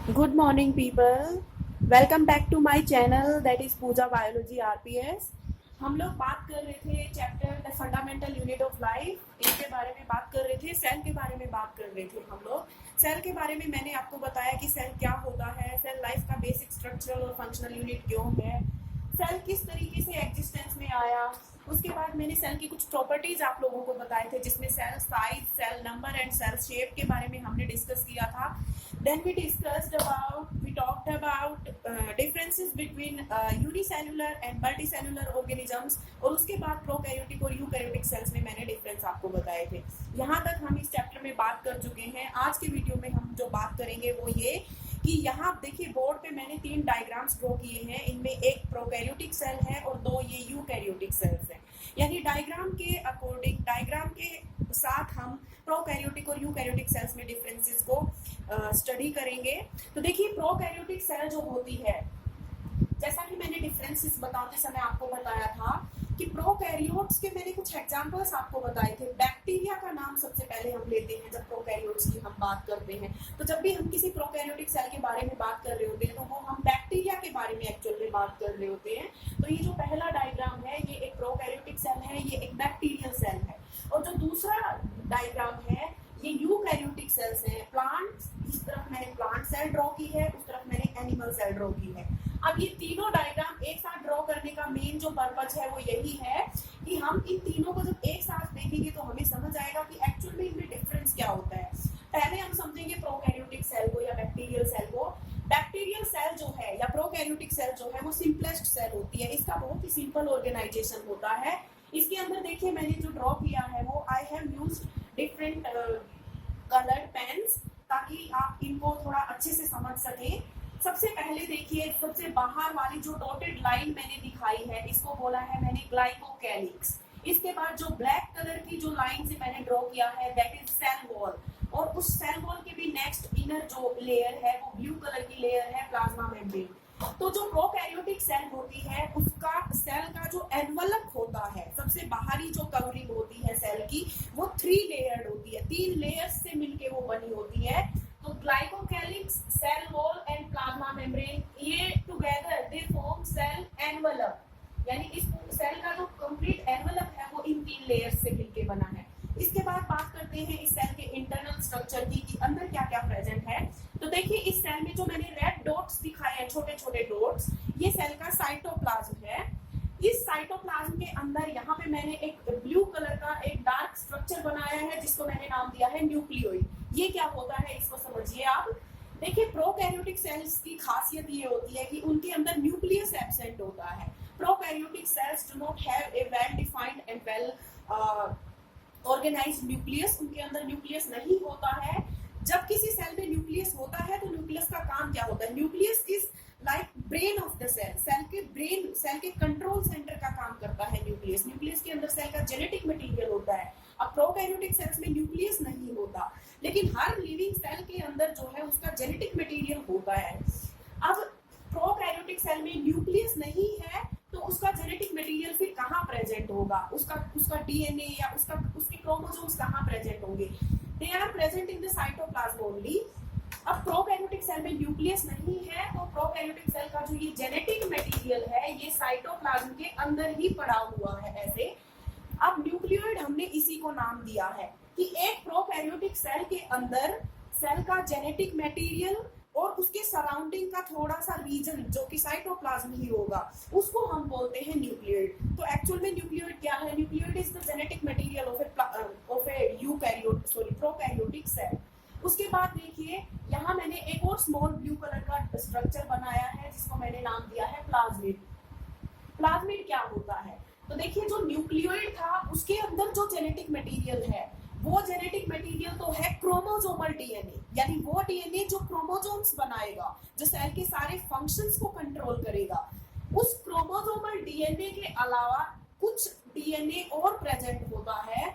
Good morning, people. Welcome back to my channel that is Pooja biology RPS. हम लोग बात कर रहे थे chapter the fundamental unit of life, इसके बारे में बात कर रहे थे, सेल के बारे में बात कर रहे थे। हम लोग सेल के बारे में मैंने आपको बताया कि सेल क्या होता है, सेल लाइफ का बेसिक स्ट्रक्चरल और फंक्शनल यूनिट क्यों है, सेल किस तरीके से एग्जिस्टेंस में आया। उसके बाद मैंने सेल की कुछ प्रॉपर्टीज आप लोगों को बताए थे, जिसमें cell size, cell number and cell shape के बारे में हमने डिस्कस किया था। Then we talked about differences between unicellular and multicellular organisms, और उसके बाद प्रोकैरियोटिक और यूकैरियोटिक सेल्स में मैंने डिफरेंस आपको बताए थे। यहाँ तक हम इस चैप्टर में बात कर चुके हैं। आज के वीडियो में हम जो बात करेंगे वो ये कि यहाँ देखिए बोर्ड पे मैंने 3 डायग्राम्स ड्रॉ किए हैं। इनमें एक प्रोकैरियोटिक सेल है और 2 ये यूकैरियोटिक सेल्स हैं। यानी डायग्राम के साथ हम प्रोकैरियोटिक और यूकैरियोटिक सेल्स में डिफरेंसेस को स्टडी करेंगे। तो देखिए प्रोकैरियोटिक सेल जो होती है, जैसा कि मैंने डिफरेंसेस बताते समय आपको बताया था कि प्रोकैरियोट्स के मैंने कुछ एग्जांपल्स आपको बताए थे। बैक्टीरिया का नाम सबसे पहले हम लेते हैं जब प्रोकैरियोट्स की हम बात करते हैं। तो जब भी हम किसी प्रोकैरियोटिक सेल के बारे में बात कर रहे होते हैं तो वो हम बैक्टीरिया के बारे में एक्चुअल में बात कर रहे होते हैं। तो ये जो पहला डायग्राम है ये एक प्रोकैरियोटिक सेल है, ये एक बैक्टीरियल सेल है। और जो दूसरा डायग्राम है ये यूकैरियोटिक सेल्स हैं। प्लांट्स, इस तरफ मैंने प्लांट सेल ड्रॉ की है, उस तरफ मैंने एनिमल सेल ड्रॉ की है। अब ये तीनों डायग्राम एक साथ ड्रॉ करने का मेन जो पर्पस है वो यही है कि हम इन तीनों को जब एक साथ देखेंगे तो हमें समझ आएगा कि एक्चुअल में इनमें डिफरेंस क्या होता है। पहले हम समझेंगे प्रोकैरियोटिक सेल को या बैक्टीरियल सेल को। बैक्टीरियल सेल जो है या प्रोकैरियोटिक सेल जो है वो सिंपलेस्ट सेल होती है। इसका बहुत ही सिंपल ऑर्गेनाइजेशन होता है। इसके अंदर देखिए मैंने जो ड्रॉ किया है वो I have used different coloured pens ताकि आप इनको थोड़ा अच्छे से समझ सकें। सबसे पहले देखिए सबसे बाहर वाली जो डॉटेड लाइन मैंने दिखाई है इसको बोला है मैंने ग्लाइकोकैलिक्स। इसके बाद जो ब्लैक कलर की जो लाइन से मैंने ड्रॉ किया है दैट इज सेल वॉल, और उस सेल वॉल के भी नेक्स्ट इनर जो लेयर है वो ब्लू कलर की लेयर है प्लाज्मा मेम्ब्रेन। तो जो प्रोकैरियोटिक सेल होती है उसका सेल का जो एनवलप होता है, सबसे बाहरी जो कवरिंग होती है सेल की, वो 3 लेयर्ड होती है, 3 लेयर्स से मिलके वो बनी होती है। तो glycocalyx, cell wall and plasma membrane, ये together they form cell envelope. यानी इस सेल का जो कंप्लीट एनवलप है वो इन 3 लेयर्स से मिलके बना है। इसके बाद बात करते हैं इस सेल के इंटरनल स्ट्रक्चर की कि अंदर क्या क्या प्रेजेंट है। तो देखिए इस सेल में जो मैंने रेड डॉट्स दिखाए हैं, छोटे छोटे डॉट्स, ये सेल का साइटोप्लाज्म है। इस साइटोप्लाज्म के अंदर यहाँ पे मैंने एक ब्लू कलर का एक डार्क स्ट्रक्चर बनाया है जिसको मैंने नाम दिया है न्यूक्लियोइड। ये क्या होता है इसको समझिए आप। देखिए प्रोकैरियोटिक सेल्स की खासियत ये होती है कि उनके अंदर न्यूक्लियस एब्सेंट होता है। Prokaryotic cells do not have a well defined and well organised nucleus. उनके अंदर न्यूक्लियस नहीं होता है। जब किसी सेल में न्यूक्लियस होता है तो न्यूक्लियस का काम क्या होता है? Nucleus is like brain of the cell. Cell के कंट्रोल सेंटर का काम करता है न्यूक्लियस। न्यूक्लियस के अंदर सेल का जेनेटिक मटेरियल होता है। अब प्रोकैरियोटिक सेल्स में न्यूक्लियस नहीं होता, लेकिन हर लिविंग सेल के अंदर जो है उसका जेनेटिक मटेरियल होता है। अब प्रोकैरियोटिक सेल में न्यूक्लियस नहीं है तो उसका जेनेटिक मटेरियल फिर कहाँ प्रेजेंट होगा? उसका डीएनए या उसके क्रोमोसोम्स कहाँ प्रेजेंट होंगे? They are present in the cytoplasm only. अब प्रोकैरियोटिक सेल में न्यूक्लियस नहीं है तो प्रोकैरियोटिक सेल का जो ये जेनेटिक मटेरियल है ये साइटोप्लाज्म के अंदर ही पड़ा हुआ है ऐसे। अब न्यूक्लियोइड हमने इसी को नाम दिया है कि एक प्रोकैरियोटिक सेल के अंदर सेल का जेनेटिक मटेरियल और उसके सराउंडिंग का थोड़ा सा रीजन जो कि साइटोप्लाज्म ही होगा उसको हम बोलते हैं न्यूक्लियोइड। तो एक्चुअल में न्यूक्लियोइड क्या है? Nucleoid is the genetic material of a prokaryotic cell. उसके बाद देखिए यहाँ मैंने एक और स्मॉल ब्लू कलर का स्ट्रक्चर बनाया है जिसको मैंने नाम दिया है प्लाज्मिड। प्लाज्मिड क्या होता है? तो देखिए जो न्यूक्लियोइड था उसके अंदर जो जेनेटिक मटेरियल है वो जेनेटिक मटेरियल तो है क्रोमोसोमल डीएनए, यानी वो डीएनए जो क्रोमोसोम्स बनाएगा, जो सेल के सारे फंक्शंस को कंट्रोल करेगा। उस क्रोमोसोमल डीएनए के अलावा कुछ डीएनए और प्रेजेंट होता है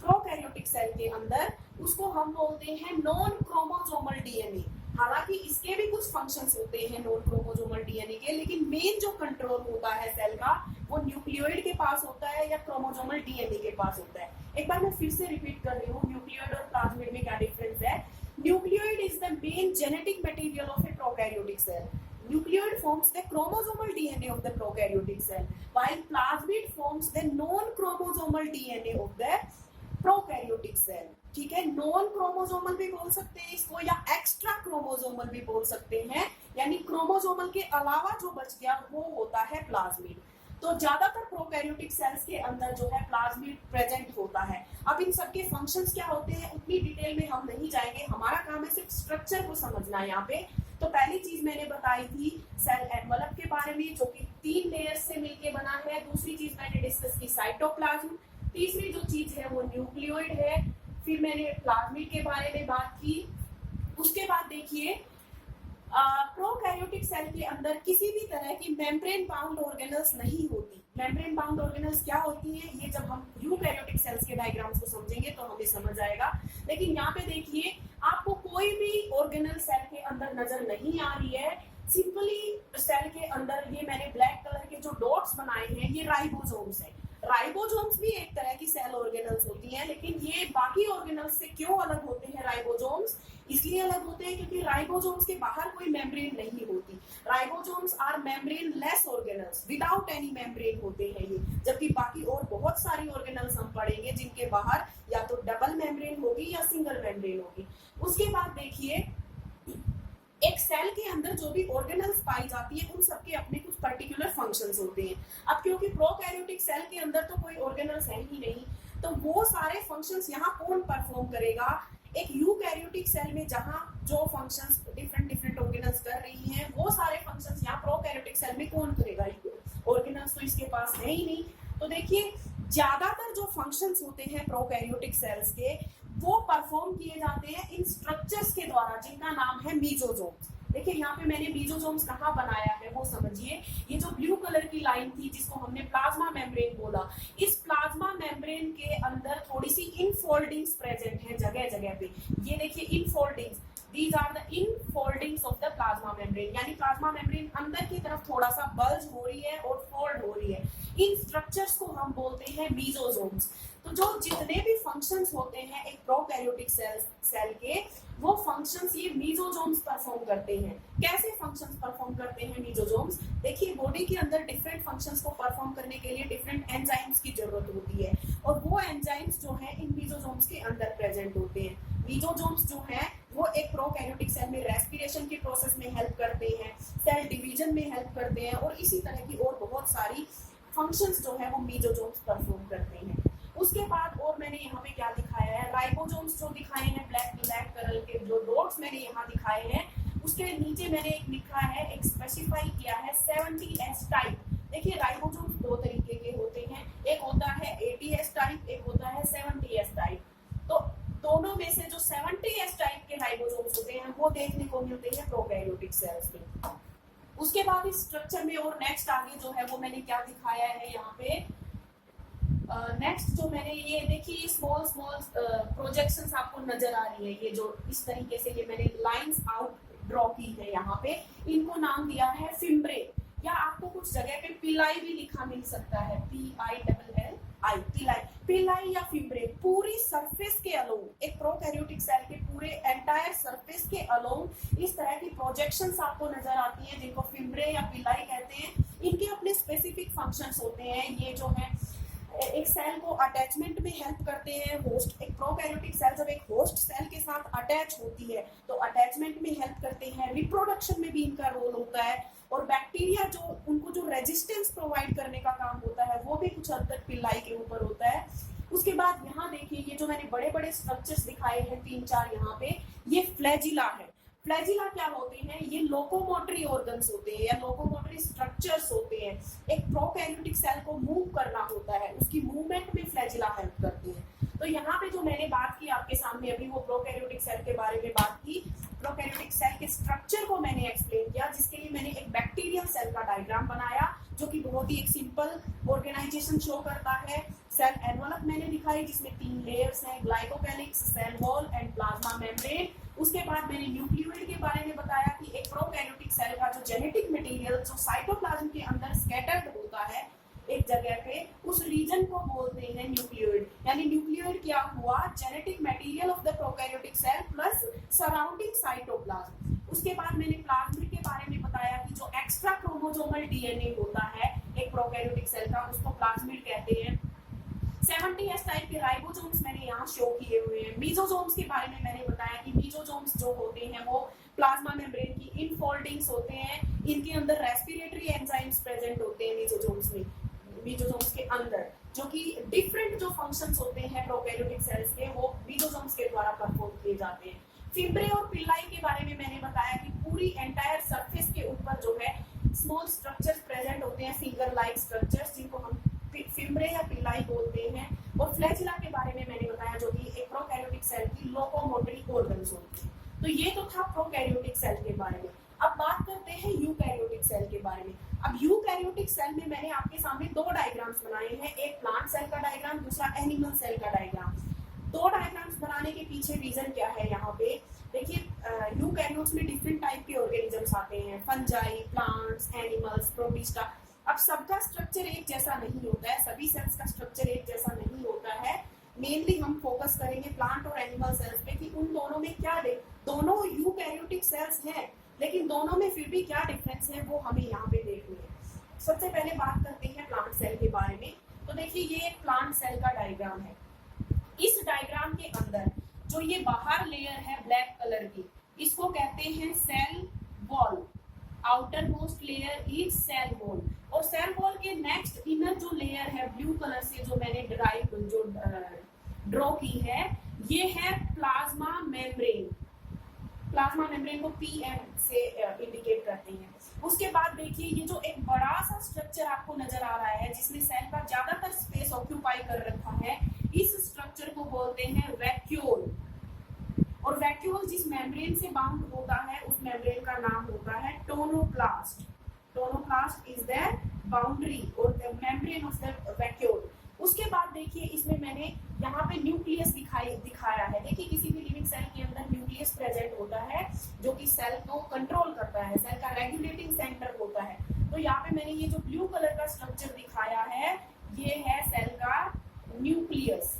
प्रोकैरियोटिक सेल के अंदर, उसको हम बोलते हैं नॉन क्रोमोसोमल डीएनए। हालांकि इसके भी कुछ फंक्शंस होते हैं नॉन क्रोमोसोमल डीएनए के, लेकिन मेन जो कंट्रोल होता है सेल का वो न्यूक्लियोइड के पास होता है या क्रोमोसोमल डीएनए के पास होता है। एक बार मैं फिर से रिपीट कर रही हूँ न्यूक्लियोइड और प्लाज्मिड में क्या डिफरेंस है। Nucleoid is the main genetic material of a prokaryotic cell. Nucleoid forms the chromosomal DNA of the prokaryotic cell, while plasmid forms the non-chromosomal DNA of the prokaryotic cell. ठीक है, non chromosomal भी बोल सकते हैं इसको या extra chromosomal भी बोल सकते हैं, यानी क्रोमोसोमल के अलावा जो बच गया वो होता है प्लाज्मिड. तो ज्यादातर प्रोकैरियोटिक सेल्स के अंदर जो है प्लाज्मिड प्रेजेंट होता है. अब इन सबके फंक्शंस क्या होते हैं उतनी डिटेल में हम नहीं जाएंगे, हमारा काम है सिर्फ स्ट्रक्चर को समझना है यहाँ पे. तो पहली चीज मैंने बताई थी सेल एनवलप के बारे में, जो कि 3 लेयर्स से मिलके बना है. दूसरी चीज मैंने डिस्कस की साइटोप्लाज्म. तीसरी जो चीज है वो न्यूक्लियोइड है. फिर मैंने प्लाज्मिड के बारे में बात की. उसके बाद देखिए प्रोकैरियोटिक सेल के अंदर किसी भी तरह की मेम्ब्रेन बाउंड ऑर्गेनल्स नहीं होती. मेम्ब्रेन बाउंड ऑर्गेनल्स क्या होती है ये जब हम यूकैरियोटिक सेल्स के डायग्राम्स को समझेंगे तो हमें समझ आएगा. लेकिन यहाँ पे देखिए आपको कोई भी ऑर्गेनल सेल के अंदर नजर नहीं आ रही है. सिंपली सेल के अंदर ये मैंने ब्लैक कलर के जो डॉट्स बनाए हैं ये राइबोसोम्स है. राइबोसोम्स भी एक तरह की सेल ऑर्गेनल्स होती हैं, लेकिन ये बाकी ऑर्गेनल्स से क्यों अलग होते हैं राइबोसोम्स? इसलिए अलग होते हैं क्योंकि राइबोसोम्स के बाहर कोई मेम्ब्रेन नहीं होती. Ribosomes are membrane less organelles, without any membrane होते हैं ये. जबकि बाकी और बहुत सारी ऑर्गेनल्स हम पढ़ेंगे जिनके बाहर या तो डबल मेम्ब्रेन होगी या सिंगल मेम्ब्रेन होगी. उसके बाद देखिए एक सेल के अंदर जो भी ऑर्गेनल्स पाई जाती है उन सबके अपने कुछ पर्टिकुलर फंक्शंस होते हैं. अब क्योंकि प्रोकैरियोटिक सेल के अंदर तो कोई ऑर्गेनल्स है ही नहीं, तो वो सारे फंक्शंस यहाँ कौन परफॉर्म करेगा? एक यूकैरियोटिक सेल में जहाँ जो फंक्शंस डिफरेंट ऑर्गेनल्स कर रही हैं वो सारे फंक्शंस यहाँ प्रोकैरियोटिक सेल में कौन करेगा? ऑर्गेनल्स तो इसके पास है ही नहीं. तो देखिए ज्यादातर जो फंक्शंस होते हैं प्रोकैरियोटिक सेल्स के वो परफॉर्म किए जाते हैं इन स्ट्रक्चर्स के द्वारा जिनका नाम है मीजोसोम्स. देखिए यहाँ पे मैंने मीजोसोम्स कहाँ बनाया है वो समझिए. ये जो ब्लू कलर की लाइन थी जिसको हमने प्लाज्मा मेम्ब्रेन बोला, इस प्लाज्मा मेम्ब्रेन के अंदर थोड़ी सी इनफोल्डिंग्स प्रेजेंट है जगह जगह पे. ये देखिए infoldings, these are the infoldings of the plasma membrane, यानी प्लाज्मा मेम्ब्रेन अंदर की तरफ थोड़ा सा बल्ज हो रही है और फोल्ड हो रही है. इन स्ट्रक्चर्स को हम बोलते हैं मीजोसोम्स. तो जो जितने भी फंक्शंस होते हैं एक प्रोकैरियोटिक सेल के, वो फंक्शंस ये मीजोसोम्स परफॉर्म करते हैं. कैसे फंक्शंस परफॉर्म करते हैं मीजोसोम्स? देखिए बॉडी के अंदर डिफरेंट फंक्शंस को परफॉर्म करने के लिए डिफरेंट एंजाइम्स की जरूरत होती है और वो एंजाइम्स जो है इन मीजोसोम्स के अंदर प्रेजेंट होते हैं. मीजोसोम्स जो है वो एक प्रोकैरियोटिक सेल में रेस्पिरेशन के प्रोसेस में हेल्प करते हैं, सेल डिवीजन में हेल्प करते हैं और इसी तरह की और बहुत सारी फंक्शंस जो है वो मीजोसोम्स परफॉर्म करते हैं. उसके बाद और मैंने यहाँ पे क्या दिखाया है, राइबोसोम्स जो दिखाए हैं ब्लैक कलर के जो डॉट्स मैंने यहाँ दिखाए हैं, उसके नीचे मैंने एक लिखा है, एक स्पेसिफाई किया है 70S टाइप. देखिए राइबोसोम्स दो तरीके के होते हैं, एक होता है 80S टाइप, एक होता है 70S टाइप. तो दोनों में से जो 70S टाइप के राइबोसोम्स होते हैं वो देखने को मिलते हैं प्रोकैरियोटिक सेल्स में. उसके बाद इस स्ट्रक्चर में और नेक्स्ट आगे जो है वो मैंने क्या दिखाया है यहाँ पे, नेक्स्ट जो मैंने ये देखिए स्मॉल प्रोजेक्शंस आपको नजर आ रही है. ये जो इस तरीके से ये मैंने लाइंस आउट ड्रॉ की है यहाँ पे, इनको नाम दिया है फिम्ब्रे, या आपको कुछ जगह पे पिलाई भी लिखा मिल सकता है, PILLI, पिलाई या फिम्ब्रे. पूरी सरफेस के अलोंग एक प्रोकैरियोटिक सेल के पूरे एंटायर सरफेस के अलोंग इस तरह की प्रोजेक्शंस आपको नजर आती हैं जिनको फिम्ब्रे या पिलाई कहते हैं. इनके अपने स्पेसिफिक फंक्शंस होते हैं. ये जो है एक सेल को अटैचमेंट में हेल्प करते हैं. होस्ट एक प्रोकैरियोटिक सेल जब एक होस्ट सेल के साथ अटैच होती है तो अटैचमेंट में हेल्प करते हैं. रिप्रोडक्शन में भी इनका रोल होता है और बैक्टीरिया जो उनको जो रेजिस्टेंस प्रोवाइड करने का काम होता है वो भी कुछ हद तक पिल्लाई के ऊपर होता है. उसके बाद यहाँ देखिए ये जो मैंने बड़े बड़े स्ट्रक्चर्स दिखाए हैं 3-4 यहाँ पे, ये फ्लैजिला है. फ्लैजिला क्या होते हैं? ये लोकोमोटरी ऑर्गन्स होते हैं या लोकोमोटरी स्ट्रक्चर्स होते हैं. एक प्रोकैरियोटिक सेल को मूव करना होता है, उसकी मूवमेंट में फ्लैजिला हेल्प करती है. तो यहाँ पे जो मैंने बात की आपके सामने अभी वो प्रोकैरियोटिक सेल के बारे में बात की. प्रोकैरियोटिक सेल के स्ट्रक्चर को मैंने एक्सप्लेन किया, जिसके लिए मैंने एक बैक्टीरियल सेल का डायग्राम बनाया जो कि बहुत ही एक सिंपल ऑर्गेनाइजेशन शो करता है. सेल एनवलप मैंने दिखाई जिसमें 3 लेयर्स हैं, glycocalyx, cell wall and plasma membrane. उसके बाद मैंने न्यूक्लियोइड के बारे में बताया कि एक प्रोकैरियोटिक सेल का जो जेनेटिक मटेरियल जो साइटोप्लाज्म के अंदर स्कैटर्ड होता है एक जगह पे, उस रीजन को बोलते हैं न्यूक्लियोइड. यानी न्यूक्लियोइड क्या हुआ? Genetic material of the prokaryotic cell plus surrounding cytoplasm. उसके बाद मैंने प्लाज्मिड के बारे में बताया कि जो एक्स्ट्रा क्रोमोसोमल डीएनए होता है एक प्रोकैरियोटिक सेल का, उसको प्लाज्मिड कहते हैं। 70S टाइप के राइबोसोम्स मैंने यहाँ शो किए हुए हैं। मीजोसोम्स के बारे में मैंने बताया कि मीजोसोम्स जो होते हैं वो प्लाज्मा मेम्ब्रेन की इनफोल्डिंग्स होते हैं। इनके अंदर रेस्पिरेटरी एंजाइम्स प्रेजेंट होते हैं मीजोसोम्स में, मीजोसोम्स के अंदर, जो कि डिफरेंट जो फंक्शंस होते हैं प्रोकैरियोटिक सेल्स के वो मीजोसोम्स के द्वारा परफॉर्म किए जाते हैं। फिम्ब्रे और पिल्लाई के बारे में मैंने बताया कि पूरी एंटायर सरफेस के ऊपर जो है स्मॉल स्ट्रक्चर्स प्रेजेंट होते हैं, फिंगर लाइक स्ट्रक्चर्स, जिनको हम फिम्ब्रे या पिल्लाई बोलते हैं। और फ्लैजिला के बारे में मैंने बताया जो कि एक प्रोकैरियोटिक सेल की लोकोमोटरी ऑर्गन्स होती है। तो ये तो था प्रोकैरियोटिक सेल के बारे में। अब बात करते हैं यूकैरियोटिक सेल के बारे में। अब यूकैरियोटिक सेल में मैंने आपके सामने दो डायग्राम्स बनाए हैं, एक प्लांट सेल का डायग्राम, दूसरा एनिमल सेल का डायग्राम। दो डायग्राम्स बनाने के पीछे रीजन क्या है, यहाँ पे देखिए यूकैरियोट्स में डिफरेंट टाइप के ऑर्गेनिजम्स आते हैं, फंजाई, प्लांट्स, एनिमल्स, प्रोटिस्टा। अब सबका स्ट्रक्चर एक जैसा नहीं होता है, सभी सेल्स का स्ट्रक्चर एक जैसा नहीं होता है। मेनली हम फोकस करेंगे प्लांट और एनिमल सेल्स पे कि उन दोनों में क्या दोनों यूकैरियोटिक सेल्स हैं, लेकिन दोनों में फिर भी क्या डिफरेंस है वो हमें यहाँ पे देखनी है। सबसे पहले बात करते हैं प्लांट सेल के बारे में। तो देखिए ये एक प्लांट सेल का डायग्राम है। इस डायग्राम के अंदर जो ये बाहर लेयर है ब्लैक कलर की, इसको कहते हैं cell wall. Outer most layer is cell wall. और सेल वॉल के नेक्स्ट इनर जो लेयर है ब्लू कलर से जो मैंने ड्रॉ की है, ये है प्लाज्मा मेम्ब्रेन। प्लाज्मा मेम्ब्रेन को पीएम से इंडिकेट करते हैं। उसके बाद देखिए ये जो एक बड़ा सा स्ट्रक्चर आपको नजर आ रहा है जिसमें सेल का ज्यादातर स्पेस ऑक्यूपाई कर रखा है, इस स्ट्रक्चर को बोलते हैं वैक्यूल। और वैक्यूल जिस मेम्ब्रेन से बाउंड होता है उस मेम्ब्रेन का नाम होता है tonoplast. Tonoplast is the boundary और the membrane of the vacuole. उसके बाद देखिए इसमें मैंने यहाँ पे न्यूक्लियस दिखाया है। देखिए किसी भी लिविंग सेल के अंदर न्यूक्लियस प्रेजेंट होता है जो कि सेल को कंट्रोल करता है, सेल का रेगुलेटिंग सेंटर होता है। तो यहाँ पे मैंने ये जो ब्लू कलर का स्ट्रक्चर दिखाया है ये है सेल का nucleus.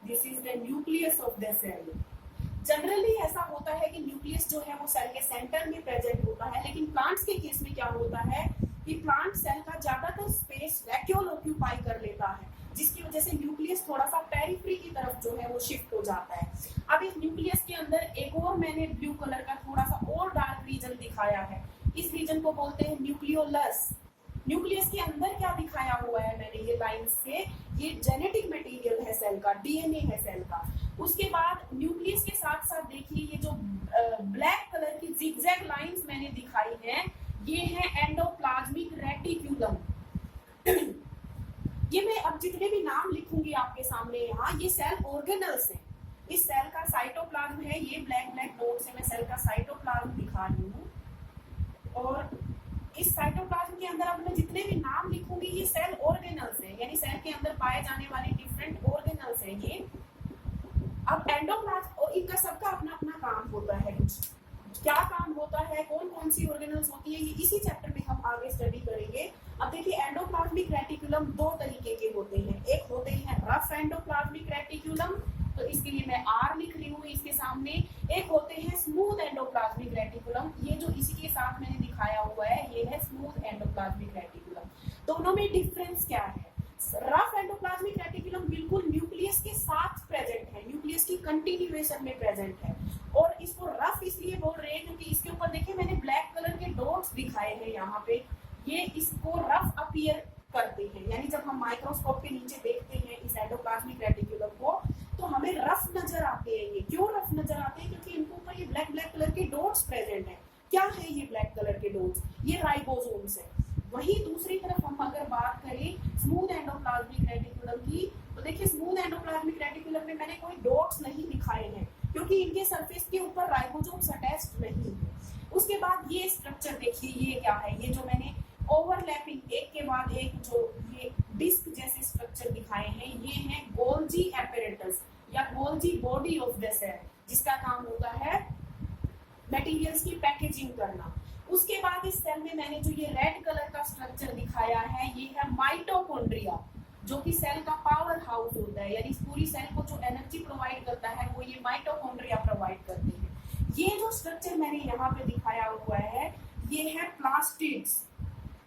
This is the nucleus of the cell. Generally ऐसा होता है कि न्यूक्लियस जो है वो सेल के सेंटर में प्रेजेंट होता है, लेकिन प्लांट्स के केस में क्या होता है कि प्लांट सेल का ज्यादातर स्पेस वैक्यूल ऑक्यूपाई कर लेता है, जिसकी वजह से न्यूक्लियस थोड़ा सा पेरिफेरी की तरफ जो है वो शिफ्ट हो जाता है। अब इस न्यूक्लियस के अंदर एक और मैंने ब्लू कलर का थोड़ा सा और डार्क रीजन दिखाया है। इस रीजन को बोलते हैं न्यूक्लियोलस। न्यूक्लियस के अंदर क्या दिखाया हुआ है मैंने ये लाइन से, ये जेनेटिक मटेरियल है सेल का, डीएनए है सेल का। उसके बाद न्यूक्लियस के साथ साथ देखिए ये जो ब्लैक कलर की जिगजैग लाइंस मैंने दिखाई है, ये है एंडोप्लाज्मिक रेटिक्यूलम। ये मैं अब जितने भी नाम लिखूंगी आपके सामने यहाँ, ये सेल ऑर्गेनल्स हैं। इस सेल का साइटोप्लाज्म है, ये ब्लैक ब्लैक डॉट से मैं सेल का साइटोप्लाज्म दिखा रही हूँ। और इस साइटोप्लाज्म के अंदर अब मैं जितने भी नाम लिखूंगी ये सेल ऑर्गेनल्स हैं, यानी सेल के अंदर पाए जाने वाले डिफरेंट ऑर्गेनल्स हैं ये। अब एंडोप्लाज्म और इनका सबका अपना अपना काम होता है। क्या काम होता है, कौन कौन सी ऑर्गेनल्स होती है, ये इसी चैप्टर में हम आगे स्टडी करेंगे। अब देखिए एंडोप्लाज्मिक रेटिकुलम दो तरीके के होते हैं। एक होते हैं रफ एंडोप्लाज्मिक रेटिकुलम, तो इसके लिए मैं आर लिख रही हूँ इसके सामने। एक होते हैं स्मूथ एंडोप्लाज्मिक रेटिकुलम, ये जो इसी के साथ मैंने दिखाया हुआ है ये है स्मूथ एंडोप्लाज्मिक रेटिकुलम। दोनों में डिफरेंस क्या है? रफ एंडोप्लाज्मिक रेटिकुलम बिल्कुल न्यूक्लियस के साथ प्रेजेंट है, न्यूक्लियस की कंटिन्यूएशन में प्रेजेंट है। और इसको रफ इसलिए बोल रहे हैं क्योंकि इसके ऊपर देखिए मैंने ब्लैक कलर के डॉट्स दिखाए हैं यहाँ पे, ये इसको रफ अपीयर करते हैं। यानी जब हम माइक्रोस्कोप के नीचे देखते हैं इस एंडोप्लाज्मिक रेटिकुलम को तो हमें रफ नजर आते हैं। ये क्यों रफ नजर आते हैं? क्योंकि इनके ऊपर ये ब्लैक ब्लैक कलर के डॉट्स प्रेजेंट है। क्या है ये ब्लैक कलर के डॉट्स? ये राइबोसोम्स है। वहीं दूसरी तरफ हम अगर बात करें स्मूथ एंडोप्लाज्मिक रेटिकुलम की, तो देखिए स्मूथ एंडोप्लाज्मिक रेटिकुलम में मैंने कोई डॉट्स नहीं दिखाए हैं क्योंकि इनके सरफेस के ऊपर राइबोसोम्स अटैच्ड नहीं है। उसके बाद ये स्ट्रक्चर देखिए, ये क्या है? ये जो मैंने ओवरलैपिंग एक के बाद एक जो ये डिस्क जैसे स्ट्रक्चर दिखाए हैं, ये है गोल्जी एपैरेटस या Golgi body of the cell, जिसका काम होता है मटेरियल्स की पैकेजिंग करना। उसके बाद इस सेल में मैंने जो ये रेड कलर का स्ट्रक्चर दिखाया है ये है माइटोकॉन्ड्रिया। जो कि सेल का पावर हाउस होता है, यानी पूरी सेल को जो एनर्जी प्रोवाइड करता है वो ये माइटोकॉन्ड्रिया प्रोवाइड करते हैं। ये जो स्ट्रक्चर मैंने यहाँ पे दिखाया हुआ है ये है प्लास्टिड्स,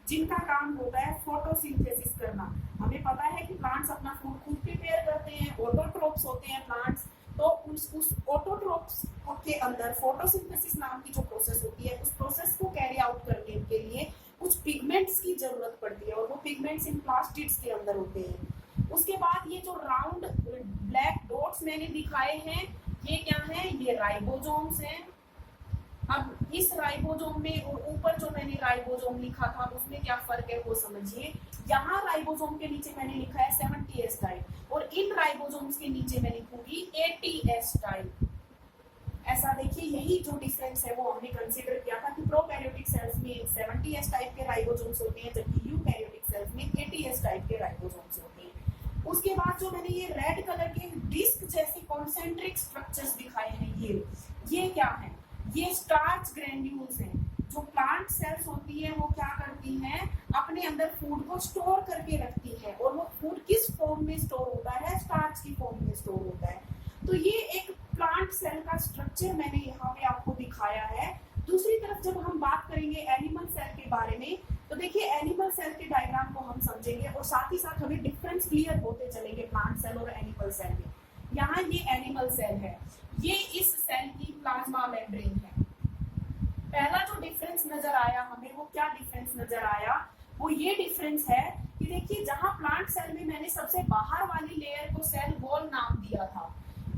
जिनका काम होता है फोटोसिंथेसिस करना। हमें पता है कि प्लांट्स अपना फूड खुद प्रिपेयर करते हैं, ऑटोट्रोप्स होते हैं प्लांट्स, तो उस ऑटोट्रोप्स के अंदर फोटोसिंथेसिस नाम की जो प्रोसेस होती है उस प्रोसेस को कैरी आउट करने के लिए कुछ पिगमेंट्स की जरूरत पड़ती है, और वो पिगमेंट्स इन प्लास्टिड्स के अंदर होते हैं। उसके बाद ये जो राउंड ब्लैक डॉट्स मैंने दिखाए हैं ये क्या है, ये राइबोसोम्स हैं। अब इस राइबोसोम में और ऊपर जो मैंने राइबोसोम लिखा था उसमें क्या फर्क है वो समझिए। यहाँ राइबोसोम के नीचे मैंने लिखा है 70S टाइप और इन राइबोसोम्स के नीचे मैं लिखूंगी 80S टाइप। ऐसा देखिए, यही जो डिफरेंस है वो हमने कंसीडर किया था कि प्रोकैरियोटिक सेल्स में 70S टाइप के राइबोसोम्स होते हैं जबकि यूकैरियोटिक सेल्स में 80S टाइप के राइबोसोम्स होते हैं। उसके बाद जो मैंने ये रेड कलर के डिस्क जैसे कॉन्सेंट्रिक स्ट्रक्चर्स दिखाए हैं ये क्या है, ये स्टार्च ग्रैन्यूल्स हैं। जो प्लांट सेल्स होती है वो क्या करती हैं, अपने अंदर फूड को स्टोर करके रखती है, और वो फूड किस फॉर्म में स्टोर होता है, स्टार्च की फॉर्म में स्टोर होता है। तो ये एक प्लांट सेल का स्ट्रक्चर मैंने यहाँ पे आपको दिखाया है। दूसरी तरफ जब हम बात करेंगे एनिमल सेल के बारे में, तो देखिए एनिमल सेल के डायग्राम को हम समझेंगे और साथ ही साथ हमें डिफरेंस क्लियर होते चलेंगे प्लांट सेल और एनिमल सेल में। यहाँ ये एनिमल सेल है, ये इस सेल की प्लाज्मा मेम्ब्रेन है। पहला जो डिफरेंस नजर आया हमें, वो क्या डिफरेंस नजर आया, वो ये डिफरेंस है कि देखिए जहां प्लांट सेल में मैंने सबसे बाहर वाली लेयर को सेल वॉल नाम दिया था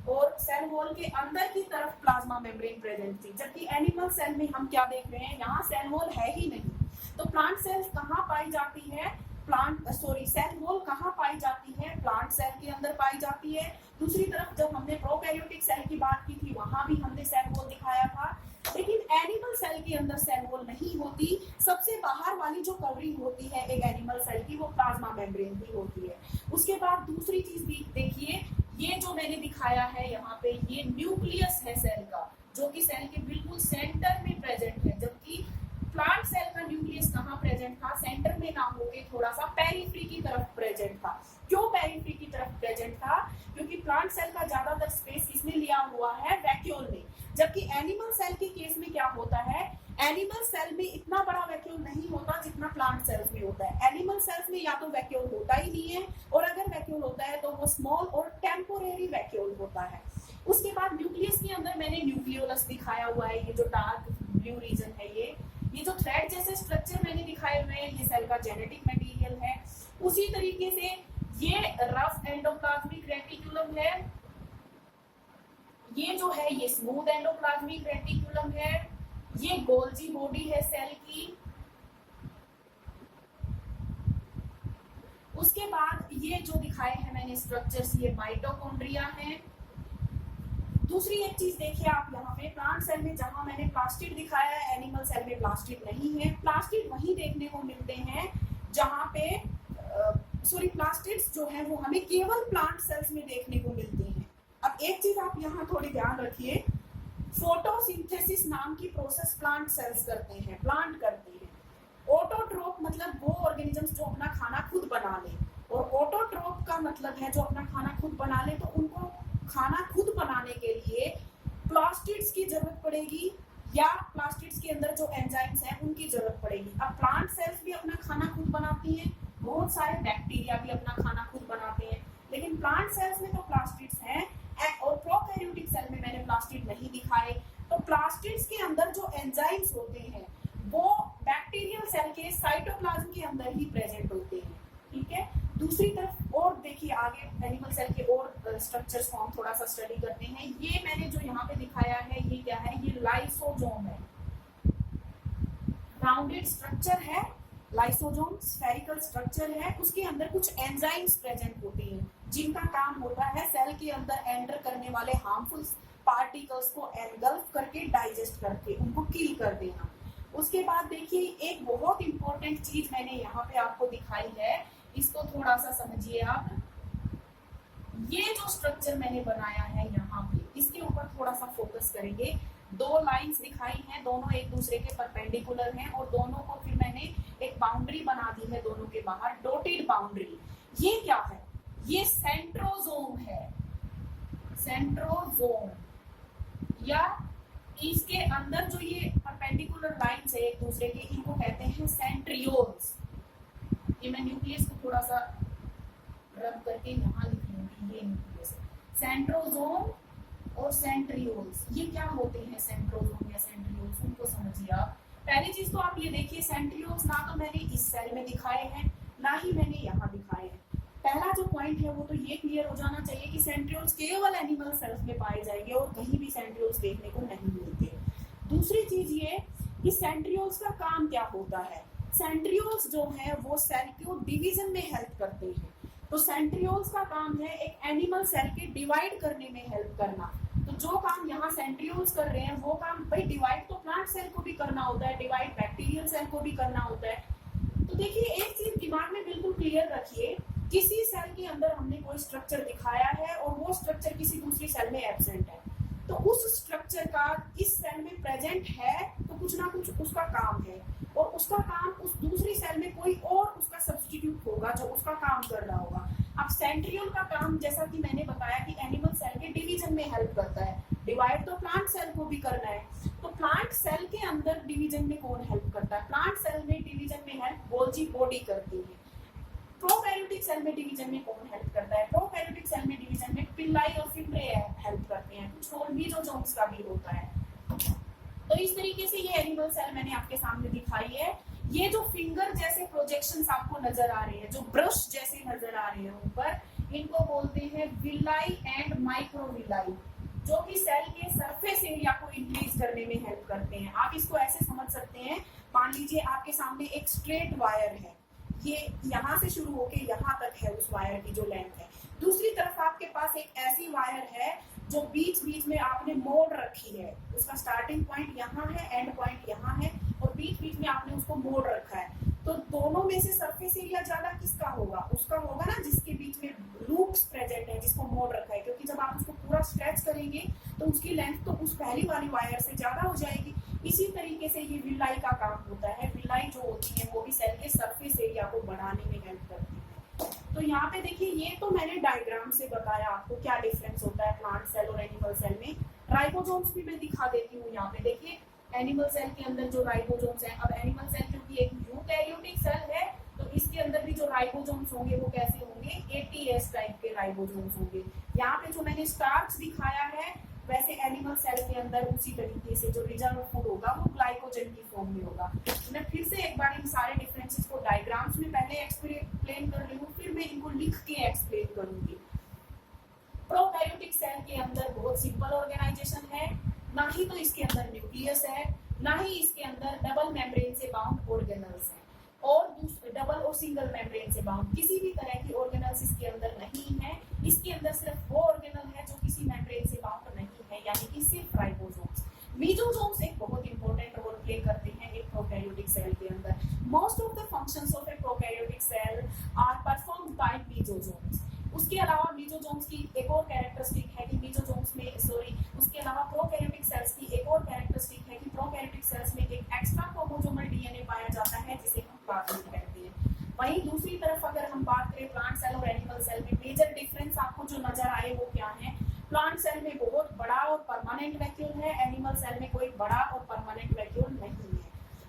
और सेल वॉल के अंदर की तरफ प्लाज्मा मेम्ब्रेन प्रेजेंट थी, जबकि एनिमल सेल में हम क्या देख रहे हैं, यहाँ सेल वॉल है ही नहीं। तो प्लांट सेल कहाँ पाई जाती है, सेल वॉल कहाँ पाई जाती है, प्लांट सेल के अंदर पाई जाती है। दूसरी तरफ जब हमने प्रोकैरियोटिक सेल की बात की थी वहां भी हमने सेल वॉल दिखाया था, लेकिन एनिमल सेल के अंदर सेल वॉल नहीं होती। सबसे बाहर वाली जो कवरिंग होती है एक एनिमल सेल की वो प्लाज्मा मेम्ब्रेन ही होती है। उसके बाद दूसरी चीज देखिए, ये जो मैंने दिखाया है यहाँ पे, ये न्यूक्लियस है सेल का, जो कि सेल के बिल्कुल सेंटर में प्रेजेंट है, जबकि प्लांट सेल का न्यूक्लियस कहाँ प्रेजेंट था, सेंटर में ना होके थोड़ा सा पेरिफेरी की तरफ प्रेजेंट था। क्यों पेरिफेरी की तरफ प्रेजेंट था, क्योंकि प्लांट सेल का ज्यादातर स्पेस किसने लिया हुआ है, वैक्यूल ने, जबकि एनिमल सेल के केस में क्या होता है, एनिमल सेल में इतना बड़ा वैक्यूल नहीं होता जितना प्लांट सेल्स में होता है। एनिमल सेल्स में या तो वैक्यूल होता ही नहीं है, और अगर वैक्यूल होता है तो वो स्मॉल और टेम्पोरेरी वैक्यूल होता है। उसके बाद न्यूक्लियस के अंदर मैंने न्यूक्लियोलस दिखाया हुआ है, ये जो डार्क ब्लू रीजन है, ये जो थ्रेड जैसे स्ट्रक्चर मैंने दिखाए हुए हैं ये सेल का जेनेटिक मटेरियल है। उसी तरीके से ये रफ एंडोप्लाज्मिक रेटिकुलम है, ये जो है ये स्मूथ एंडोप्लाज्मिक रेटिकुलम है, ये गोल्जी बॉडी है सेल की। उसके बाद ये जो दिखाए हैं मैंने स्ट्रक्चर्स, ये माइटोकॉन्ड्रिया हैं। दूसरी एक चीज देखिए आप यहाँ पे, प्लांट सेल में जहां मैंने प्लास्टिड दिखाया है एनिमल सेल में प्लास्टिड नहीं है। प्लास्टिड वहीं देखने को मिलते हैं जहां पे प्लास्टिड्स जो है वो हमें केवल प्लांट सेल्स में देखने को मिलते हैं। अब एक चीज आप यहाँ थोड़ी ध्यान रखिए, फोटोसिंथेसिस नाम की प्रोसेस प्लांट सेल्स करते हैं, प्लांट करते हैं। ऑटोट्रोप मतलब वो ऑर्गेनिजम्स जो अपना खाना खुद बना ले, और ऑटोट्रोप का मतलब है जो अपना खाना खुद बना ले, तो उनको खाना खुद बनाने के लिए प्लास्टिड्स की जरूरत पड़ेगी या प्लास्टिड्स के अंदर जो एंजाइम्स हैं उनकी जरूरत पड़ेगी। अब प्लांट सेल्स भी अपना खाना खुद बनाती हैं, बहुत सारे बैक्टीरिया भी अपना खाना खुद बनाते हैं, लेकिन प्लांट सेल्स में तो प्लास्टिड्स हैं, और प्रोकैरियोटिक सेल में मैंने प्लास्टिड नहीं दिखाए। तो प्लास्टिड्स के अंदर जो एंजाइम्स होते हैं वो बैक्टीरियल सेल के साइटोप्लाज्म के अंदर ही प्रेजेंट होते हैं, ठीक है। दूसरी तरफ और देखिए आगे एनिमल सेल के और स्ट्रक्चर्स को हम थोड़ा सा स्टडी करते हैं। ये मैंने जो यहाँ पे दिखाया है ये क्या है, ये लाइसोसोम है, राउंडेड स्ट्रक्चर है, लाइसोसोम स्फेरिकल स्ट्रक्चर है, उसके अंदर कुछ एंजाइम्स प्रेजेंट होते हैं जिनका काम होता है सेल के अंदर एंटर करने वाले हार्मफुल पार्टिकल्स को एनगल्फ करके डाइजेस्ट करके उनको किल कर देना। उसके बाद देखिए एक बहुत इंपॉर्टेंट चीज मैंने यहाँ पे आपको दिखाई है, इसको थोड़ा सा समझिए आप। ये जो स्ट्रक्चर मैंने बनाया है यहाँ पे, इसके ऊपर थोड़ा सा फोकस करेंगे। दो लाइंस दिखाई हैं, दोनों एक दूसरे के परपेंडिकुलर हैं, और दोनों को फिर मैंने एक बाउंड्री बना दी है दोनों के बाहर, डॉटेड बाउंड्री। ये क्या है? ये सेंट्रोजोम है, सेंट्रोजोम, या इसके अंदर जो ये परपेंडिकुलर लाइंस है एक दूसरे के, इनको कहते हैं सेंट्रियोल्स। ये मैं न्यूक्लियस को थोड़ा सा रब करके यहाँ लिख लूंगी, ये न्यूक्लियस है। सेंट्रोजोम और सेंट्रियोल्स, ये क्या होते हैं सेंट्रोजोम या सेंट्रियोल्स, उनको समझिए आप। पहली चीज तो आप ये देखिए, सेंट्रियोल्स ना तो मैंने इस सेल में दिखाए हैं, ना ही मैंने यहाँ दिखाए हैं। पहला जो पॉइंट है वो तो ये क्लियर हो जाना चाहिए कि सेंट्रियोल्स केवल एनिमल सेल्स में पाए जाएंगे और कहीं भी सेंट्रियोल्स देखने को नहीं मिलते। दूसरी चीज ये कि सेंट्रियोल्स का काम क्या होता है। सेंट्रियोल्स जो है वो सेल को डिवीजन में हेल्प करते हैं। तो सेंट्रियोल्स का काम है एक एनिमल सेल के डिवाइड करने में हेल्प करना। तो जो काम यहाँ सेंट्रियोल्स कर रहे हैं वो काम, भाई डिवाइड तो प्लांट सेल को भी करना होता है, डिवाइड बैक्टीरियल सेल को भी करना होता है। तो देखिए एक चीज दिमाग में बिल्कुल क्लियर रखिए, किसी सेल के अंदर हमने कोई स्ट्रक्चर दिखाया है और वो स्ट्रक्चर किसी दूसरी सेल में एब्सेंट है, तो उस स्ट्रक्चर का इस सेल में प्रेजेंट है तो कुछ ना कुछ उसका काम है, और उसका काम उस दूसरी सेल में कोई और उसका सब्स्टिट्यूट होगा जो उसका काम कर रहा होगा। अब सेंट्रियोल का काम, जैसा कि मैंने बताया कि एनिमल सेल के डिवीजन में हेल्प करता है, डिवाइड तो प्लांट सेल को भी करना है। तो प्लांट सेल के अंदर डिवीजन में कौन हेल्प करता है? प्लांट सेल में डिवीजन में हेल्प गोल्जी बॉडी करती है। प्रोकैरियोटिक सेल में डिवीजन में कौन हेल्प करता है? प्रोकैरियोटिक सेल में डिवीजन में पिल्लाई और फिम्ब्रे हेल्प करते हैं, कुछ रोल मीजोजोम्स का भी होता है। तो इस तरीके से ये एनिमल सेल मैंने आपके सामने दिखाई है। ये जो फिंगर जैसे प्रोजेक्शंस आपको नजर आ रहे हैं, जो ब्रश जैसे नजर आ रहे हैं ऊपर, इनको बोलते हैं विलाई एंड माइक्रोविलाई, जो कि सेल के सरफेस एरिया को इंक्रीज करने में हेल्प करते हैं। आप इसको ऐसे समझ सकते हैं, मान लीजिए आपके सामने एक स्ट्रेट वायर है, ये यहाँ से शुरू होके यहाँ तक है उस वायर की जो लेंथ है। दूसरी तरफ आपके पास एक ऐसी वायर है जो बीच बीच में आपने मोड़ रखी है, उसका स्टार्टिंग पॉइंट यहाँ है, एंड पॉइंट यहाँ है, और बीच बीच में आपने उसको मोड़ रखा है। तो दोनों में से सरफेस एरिया ज्यादा किसका होगा? उसका होगा ना जिसके बीच में लूप्स प्रेजेंट है, जिसको मोड़ रखा है, क्योंकि जब आप उसको पूरा स्ट्रेच करेंगे तो उसकी लेंथ तो उस पहली वाली वायर से ज्यादा हो जाएगी। इसी तरीके से ये विलाई का काम होता है। विलाई जो होती है वो भी सेल के सरफेस एरिया को बढ़ाने में हेल्प करती है। तो यहाँ पे देखिए, ये तो मैंने डायग्राम से बताया आपको क्या डिफरेंस होता है प्लांट सेल और एनिमल सेल में। राइबोसोम्स भी मैं दिखा देती हूँ। यहाँ पे देखिए एनिमल सेल के अंदर जो राइबोसोम्स हैं, अब एनिमल सेल क्योंकि एक यूकैरियोटिक सेल है तो इसके अंदर भी जो राइबोसोम्स होंगे वो कैसे होंगे? एटीएस टाइप के राइबोसोम्स होंगे। यहाँ पे जो मैंने स्टार्च दिखाया है वैसे एनिमल सेल के अंदर उसी तरीके से जो रिजर्व फूड होगा वो ग्लाइकोजन की फॉर्म में होगा। तो मैं फिर से एक बार इन सारे डिफरेंसेस को डायग्राम्स में पहले एक्सप्लेन कर रही हूँ, फिर मैं इनको लिख के एक्सप्लेन करूंगी। प्रोकैरियोटिक सेल के अंदर बहुत सिंपल ऑर्गेनाइजेशन है, ना ही तो इसके अंदर न्यूक्लियस है, ना ही इसके अंदर डबल मेम्ब्रेन से बाउंड ऑर्गेनल्स हैं, और डबल और सिंगल मेम्ब्रेन से बाउंड किसी भी तरह की ऑर्गेनल्स इसके अंदर नहीं है। इसके अंदर सिर्फ वो ऑर्गेनल है जो किसी मेम्ब्रेन से बाउंड नहीं है, यानी कि सिर्फ राइबोसोम्स। मीजोसोम्स एक बहुत इंपॉर्टेंट रोल प्ले करते हैं एक प्रोकैरियोटिक सेल के अंदर। Most of the functions of a prokaryotic cell are performed by mesosomes. उसके अलावा मीजोसोम्स की एक और कैरेक्टरिस्टिक है कि मीजोसोम्स में उसके अलावा प्रोकैरियोटिक सेल्स की एक और कैरेक्टरिस्टिक है कि प्रोकैरियोटिक सेल्स में एक एक्स्ट्रा क्रोमोसोमल डीएनए पाया जाता है जिसे हम प्लाज्मिड कहते हैं। वहीं दूसरी तरफ अगर हम बात करें प्लांट सेल और एनिमल सेल में, मेजर डिफरेंस आपको जो नजर आए वो क्या है? प्लांट सेल में बहुत बड़ा और परमानेंट वैक्यूल है, एनिमल सेल में कोई बड़ा और परमानेंट वैक्यूल नहीं है।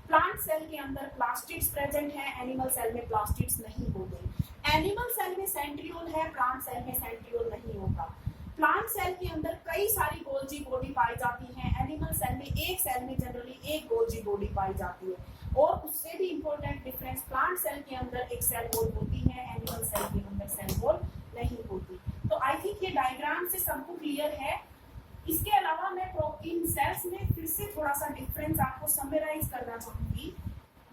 प्लांट सेल के अंदर प्लास्टिड्स प्रेजेंट है, एनिमल सेल में प्लास्टिड्स नहीं होते। एनिमल सेल में सेंट्रियोल है, प्लांट सेल में सेंट्रियोल नहीं होता। प्लांट सेल के अंदर कई सारी गोल्जी बॉडी पाई जाती है, एनिमल सेल में एक सेल में जनरली एक गोल्जी बॉडी पाई जाती है। और उससे भी इंपॉर्टेंट डिफरेंस, प्लांट सेल के अंदर एक सेल वॉल होती है, एनिमल सेल के अंदर सेल वॉल नहीं होती। तो आई थिंक ये डायग्राम से सबको क्लियर है। इसके अलावा मैं इन सेल्स में फिर से थोड़ा सा डिफरेंस आपको समराइज करना चाहूंगी।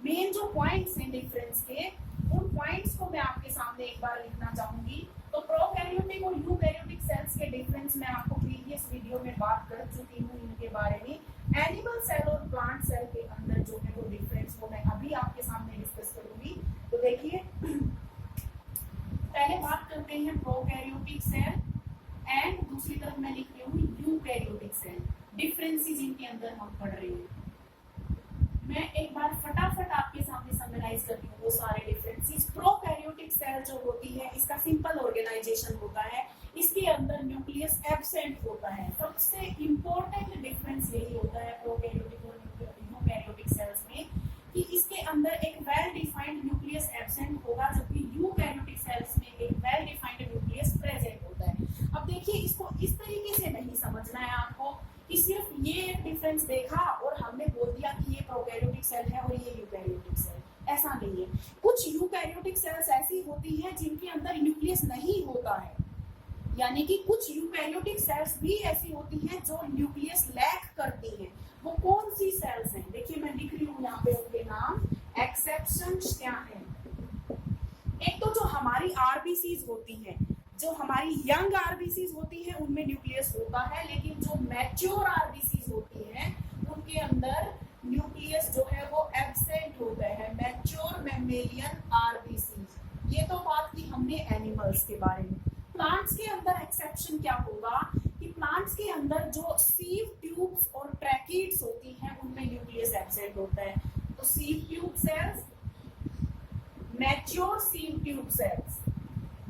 मेन जो पॉइंट्स हैं डिफरेंस के, उन पॉइंट्स को मैं आपके सामने एक बार लिखना चाहूंगी। तो प्रोकैरियोटिक और यूकैरियोटिक सेल्स के डिफरेंस मैं आपको प्रीवियस वीडियो में बात कर चुकी हूँ इनके बारे में। एनिमल सेल और प्लांट सेल के अंदर जो है वो डिफरेंस वो मैं अभी आपके सामने डिस्कस करूंगी। तो देखिए, पहले बात करते हैं प्रोकैरियोटिक सेल एंड दूसरी तरफ मैं लिख रही हूँ यूकैरियोटिक सेल। डिफरेंसेस इनके अंदर हम पढ़ रहे हैं। मैं एक बार फटाफट आपके सामने समराइज करती हूँ वो सारे डिफरेंसेस। प्रोकैरियोटिक सेल जो होती है इस ऑर्गेनाइजेशन होता है, इसके अंदर न्यूक्लियस एब्सेंट होता है। सबसे इंपॉर्टेंट डिफरेंस यही होता है प्रोकैरियोटिक और यूकैरियोटिक सेल्स में कि इसके अंदर एक वेल डिफाइंड न्यूक्लियस एब्सेंट होगा, जबकि यूकैरियोटिक सेल्स में एक वेल डिफाइंड न्यूक्लियस प्रेजेंट होता है। अब देखिए, इसको इस तरीके से नहीं समझना है आपको कि सिर्फ ये डिफरेंस देखा और हमने बोल दिया कि ये प्रोकैरियोटिक सेल है और ये यूकैरियोटिक सेल, ऐसा नहीं है। कुछ यूकैरियोटिक सेल्स ऐसी होती हैं जिनके अंदर न्यूक्लियस नहीं होता है, यानी कि कुछ यूकैरियोटिक सेल्स भी ऐसी होती हैं जो न्यूक्लियस लैक करती हैं। वो कौन सी सेल्स हैं? देखिए मैं लिख रही हूँ यहाँ पे उनके नाम, एक्सेप्शंस क्या हैं। एक तो जो हमारी आरबीसीज होती हैं, जो हमारी यंग आरबीसीज होती हैं उनमें न्यूक्लियस होता है, लेकिन जो मैच्योर आरबीसीज होती हैं उनके अंदर न्यूक्लियस जो है वो एब्सेंट होता है। Mature mammalian RBCs. ये तो बात की हमने एनिमल्स के बारे में। प्लांट्स के अंदर एक्सेप्शन क्या होगा कि प्लांट्स के अंदर जो सीव ट्यूब्स और ट्रैकिड्स होती हैं उनमें न्यूक्लियस एब्सेंट होता है। तो sieve tube cells, mature sieve tube cells,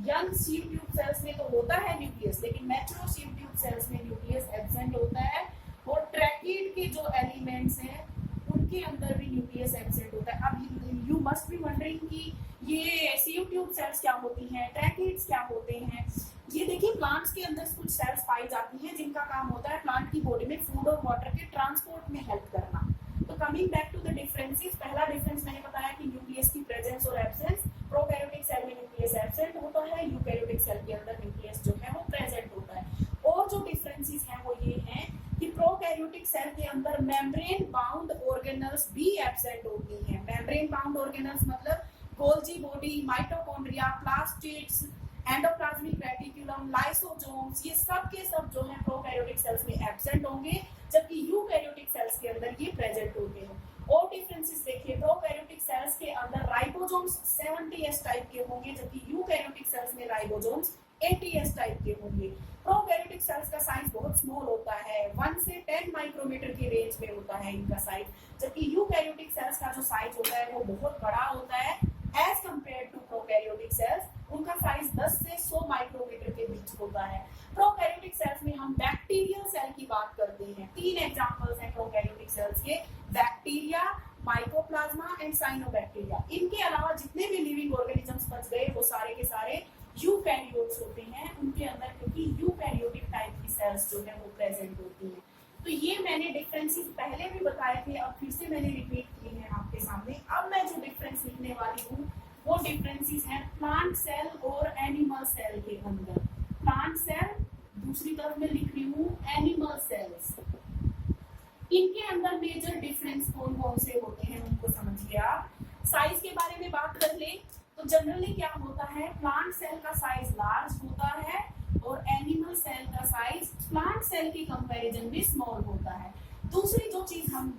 young sieve tube cells में तो होता है न्यूक्लियस, लेकिन मैच्योर सीव ट्यूब सेल्स में न्यूक्लियस एब्सेंट होता है। और ट्रैकिड के जो एलिमेंट्स हैं उनके अंदर भी न्यूक्लियस एब्सेंट होता है। अब यू मस्ट बी वंडरिंग कि ये सीव ट्यूब सेल्स क्या होती हैं, ट्रैकिड्स क्या होते हैं। ये देखिए, प्लांट्स के अंदर कुछ सेल्स पाई जाती हैं जिनका काम होता है प्लांट की बॉडी में फूड और वाटर के ट्रांसपोर्ट में हेल्प करना। तो coming back to the differences, पहला डिफरेंस मैंने बताया कि न्यूक्लियस की प्रेजेंस और एब्सेंस। प्रोकैरियोटिक सेल में न्यूक्लियस एब्सेंट होता है, यूकैरियोटिक सेल के अंदर न्यूक्लियस जो है वो प्रेजेंट होता है। और जो डिफरेंसेस हैं वो ये हैं कि प्रोकैरियोटिक सेल के अंदर मेम्ब्रेन बाउंड ऑर्गेनल्स भी एब्सेंट होती हैं। मेम्ब्रेन बाउंड ऑर्गेनल्स मतलब Golgi body, mitochondria, plastids, endoplasmic reticulum, lysosomes, ये सब के सब जो है प्रोकैरियोटिक सेल्स में एब्सेंट होंगे, जबकि यूकैरियोटिक सेल्स के अंदर ये प्रेजेंट होते हैं। और डिफरेंसेस देखिए, प्रोकैरियोटिक सेल्स के अंदर राइबोसोम्स 70S टाइप के होंगे, जबकि यूकैरियोटिक सेल्स में राइबोसोम्स 80S टाइप के होंगे। प्रोकैरियोटिक सेल्स का साइज बहुत स्मॉल होता है, 1 से 10 माइक्रोमीटर के रेंज में होता है इनका साइज, जबकि यूकैरियोटिक सेल्स का जो साइज होता है वो बहुत बड़ा होता है as compare to prokaryotic cells. उनका साइज 10 से 100 माइक्रोमीटर के बीच होता है। प्रोकैरियोटिक सेल्स में हम बैक्टीरियल सेल की बात करते हैं। 3 एग्जांपल्स हैं प्रोकैरियोटिक सेल्स के, बैक्टीरिया, माइकोप्लाज्मा एंड साइनोबैक्टीरिया। इनके अलावा जितने भी लिविंग ऑर्गेनिजम्स बच गए वो सारे के सारे यूकैरियोट्स होते हैं उनके अंदर, क्योंकि यूकैरियोटिक टाइप की सेल्स जो है वो प्रेजेंट होती हैं। तो ये मैंने डिफरेंसेस पहले भी बताए थे, अब फिर से मैंने रिपीट किए हैं आपके सामने। अब मैं जो डिफरेंस लिखने वाली हूँ वो डिफरेंसेस हैं प्लांट सेल और एनिमल सेल के अंदर। प्लांट सेल, दूसरी तरफ में लिख रही हूँ एनिमल सेल्स। इनके अंदर मेजर डिफरेंस कौन कौन से होते हैं उनको समझिए आप। साइज के बारे में बात कर ले तो जनरली क्या होता है, प्लांट सेल का साइज लार्ज होता है और एनिमल सेल का साइज प्लांट सेल के कंपैरिजन में स्मॉल होता है। दूसरी जो चीज हम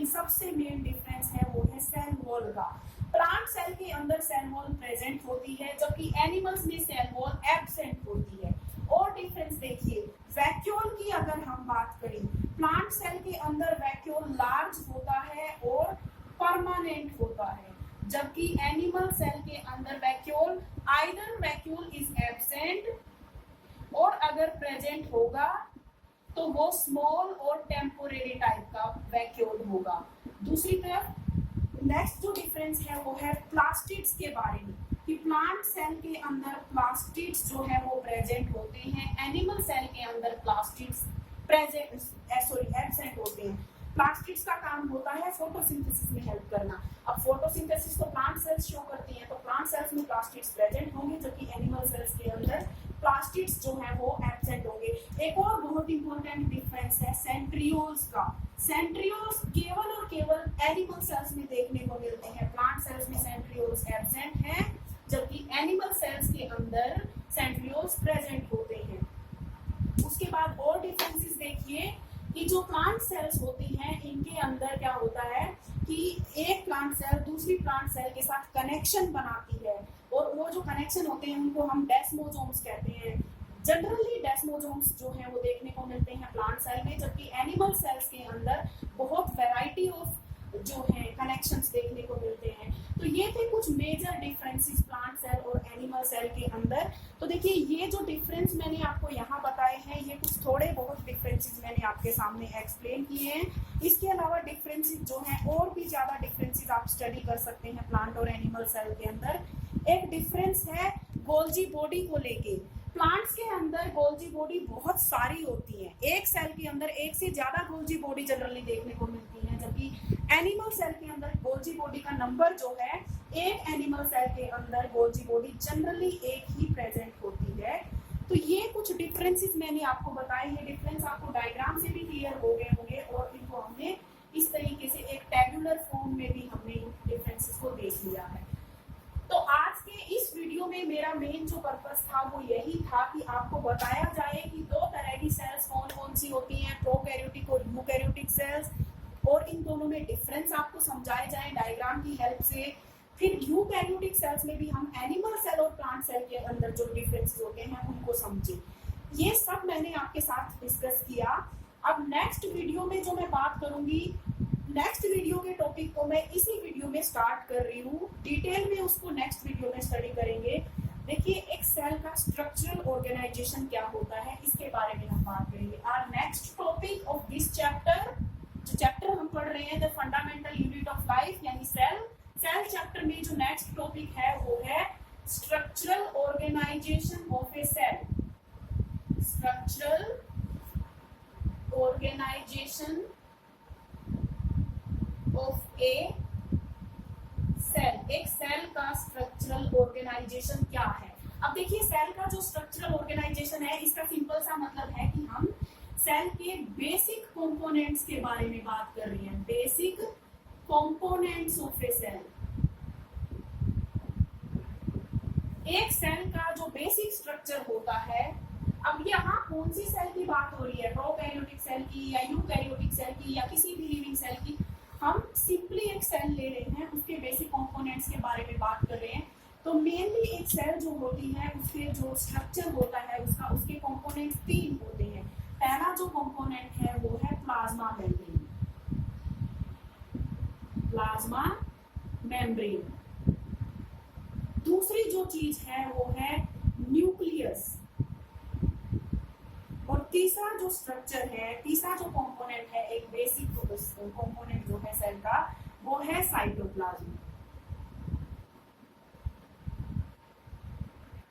सबसे मेन डिफरेंस है वो है सेल वॉल का। प्लांट सेल के अंदर सेल वॉल प्रेजेंट होती है, जबकि एनिमल्स में सेल वॉल एब्सेंट होती है। और डिफरेंस देखिए, वैक्यूल की अगर हम बात करें, प्लांट सेल के अंदर वैक्यूल लार्ज होता है और परमानेंट होता है, जबकि एनिमल सेल के अंदर vacuole either vacuole is absent और अगर प्रेजेंट होगा तो वो स्मॉल और टेम्पोरेरी टाइप का वैक्यूल होगा। दूसरी तरफ नेक्स्ट जो डिफरेंस है वो है प्लास्टिड्स के बारे में, कि प्लांट सेल के अंदर प्लास्टिड्स जो है वो प्रेजेंट होते हैं, एनिमल सेल के अंदर प्लास्टिड्स एब्सेंट होते हैं। प्लास्टिड्स का काम होता है फोटोसिंथेसिस में हेल्प करना। अब फोटोसिंथेसिस तो प्लांट सेल्स शो करती हैं, तो प्लांट सेल्स में प्लास्टिड्स प्रेजेंट होंगे, जबकि एनिमल सेल्स के अंदर प्लास्टिड्स जो है वो एब्सेंट होंगे। एक और बहुत इंपॉर्टेंट डिफरेंस है सेंट्रियोल्स का। सेंट्रियोल्स केवल और केवल एनिमल सेल्स में देखने को मिलते हैं, प्लांट सेल्स में सेंट्रियोल्स एब्सेंट हैं, जबकि एनिमल सेल्स के अंदर सेंट्रियोल्स प्रेजेंट होते हैं। उसके बाद और डिफरेंसेस देखिए कि जो प्लांट सेल्स होती हैं इनके अंदर क्या होता है कि एक प्लांट सेल दूसरी प्लांट सेल के साथ कनेक्शन बनाती है, और वो जो कनेक्शन होते हैं उनको हम डेस्मोसोम्स कहते हैं। जनरली डेस्मोसोम्स जो है वो देखने को मिलते हैं प्लांट सेल में, जबकि एनिमल सेल्स के अंदर बहुत वैरायटी ऑफ जो है कनेक्शंस देखने को मिलते हैं। तो ये थे कुछ मेजर डिफरेंसेस प्लांट सेल और एनिमल सेल के अंदर। तो देखिए ये जो डिफरेंस मैंने आपको यहाँ बताए हैं, ये कुछ थोड़े बहुत डिफरेंसेस मैंने आपके सामने एक्सप्लेन किए हैं। इसके अलावा डिफरेंसेस जो हैं और भी ज्यादा डिफरेंसेस आप स्टडी कर सकते हैं प्लांट और एनिमल सेल के अंदर। एक डिफरेंस है गोल्जी बॉडी को लेके। प्लांट्स के अंदर गोल्जी बॉडी बहुत सारी होती है, एक सेल के अंदर एक से ज्यादा गोल्जी बॉडी जनरली देखने को मिलती है, जबकि एनिमल सेल के अंदर गोल्जी बॉडी का नंबर जो है, एक एनिमल सेल के अंदर गोल्जी बॉडी जनरली एक ही प्रेजेंट होती है। तो ये कुछ डिफरेंसेस मैंने आपको बताए हैं। डिफरेंस आपको डायग्राम से भी क्लियर हो गए होंगे और इनको हमने इस तरीके से एक टेबुलर फॉर्म में भी हमने डिफरेंसेस को देख लिया है। तो आज के इस वीडियो में मेरा मेन जो पर्पस था वो यही था कि आपको बताया जाए कि दो तरह की सेल्स कौन कौन सी होती हैं, प्रोकैरियोटिक और यूकैरियोटिक सेल्स, और इन दोनों में डिफरेंस आपको समझाए जाए डायग्राम की हेल्प से। फिर यूकैरियोटिक सेल्स में भी हम एनिमल सेल और प्लांट सेल के अंदर जो डिफरेंसेस होते हैं उनको समझे। ये सब मैंने आपके साथ डिस्कस किया। अब नेक्स्ट वीडियो में जो मैं बात करूंगी, नेक्स्ट वीडियो के टॉपिक को मैं इसी वीडियो में स्टार्ट कर रही हूँ, डिटेल में उसको नेक्स्ट वीडियो में स्टडी करेंगे। देखिए एक सेल का स्ट्रक्चरल ऑर्गेनाइजेशन क्या होता है, इसके बारे में हम बात करेंगे। Our next topic of this chapter, जो चैप्टर हम पढ़ रहे हैं the fundamental unit of life यानी सेल, सेल चैप्टर में जो नेक्स्ट टॉपिक है वो है structural organisation of a cell. Structural organisation of a cell, एक सेल का स्ट्रक्चरल ऑर्गेनाइजेशन क्या है। अब देखिए सेल का जो स्ट्रक्चरल ऑर्गेनाइजेशन है, इसका सिंपल सा मतलब है कि हम सेल के बेसिक कंपोनेंट्स के बारे में बात कर रहे हैं। Basic components of a cell, एक सेल का जो बेसिक स्ट्रक्चर होता है। अब यहाँ कौन सी सेल की बात हो रही है, प्रोकैरियोटिक सेल की या यूकैरियोटिक सेल की या किसी भी लिविंग सेल की, हम सिंपली एक सेल ले रहे हैं, उसके बेसिक कंपोनेंट्स के बारे में बात कर रहे हैं। तो मेनली एक सेल जो होती है उसके जो स्ट्रक्चर होता है उसका, उसके कंपोनेंट्स तीन होते हैं। पहला जो कंपोनेंट है वो है प्लाज्मा मेम्ब्रेन, प्लाज्मा मेम्ब्रेन। दूसरी जो चीज है वो है न्यूक्लियस, और तीसरा जो स्ट्रक्चर है, तीसरा जो कंपोनेंट है एक बेसिक कंपोनेंट जो है सेल का, वो है साइटोप्लाज्म।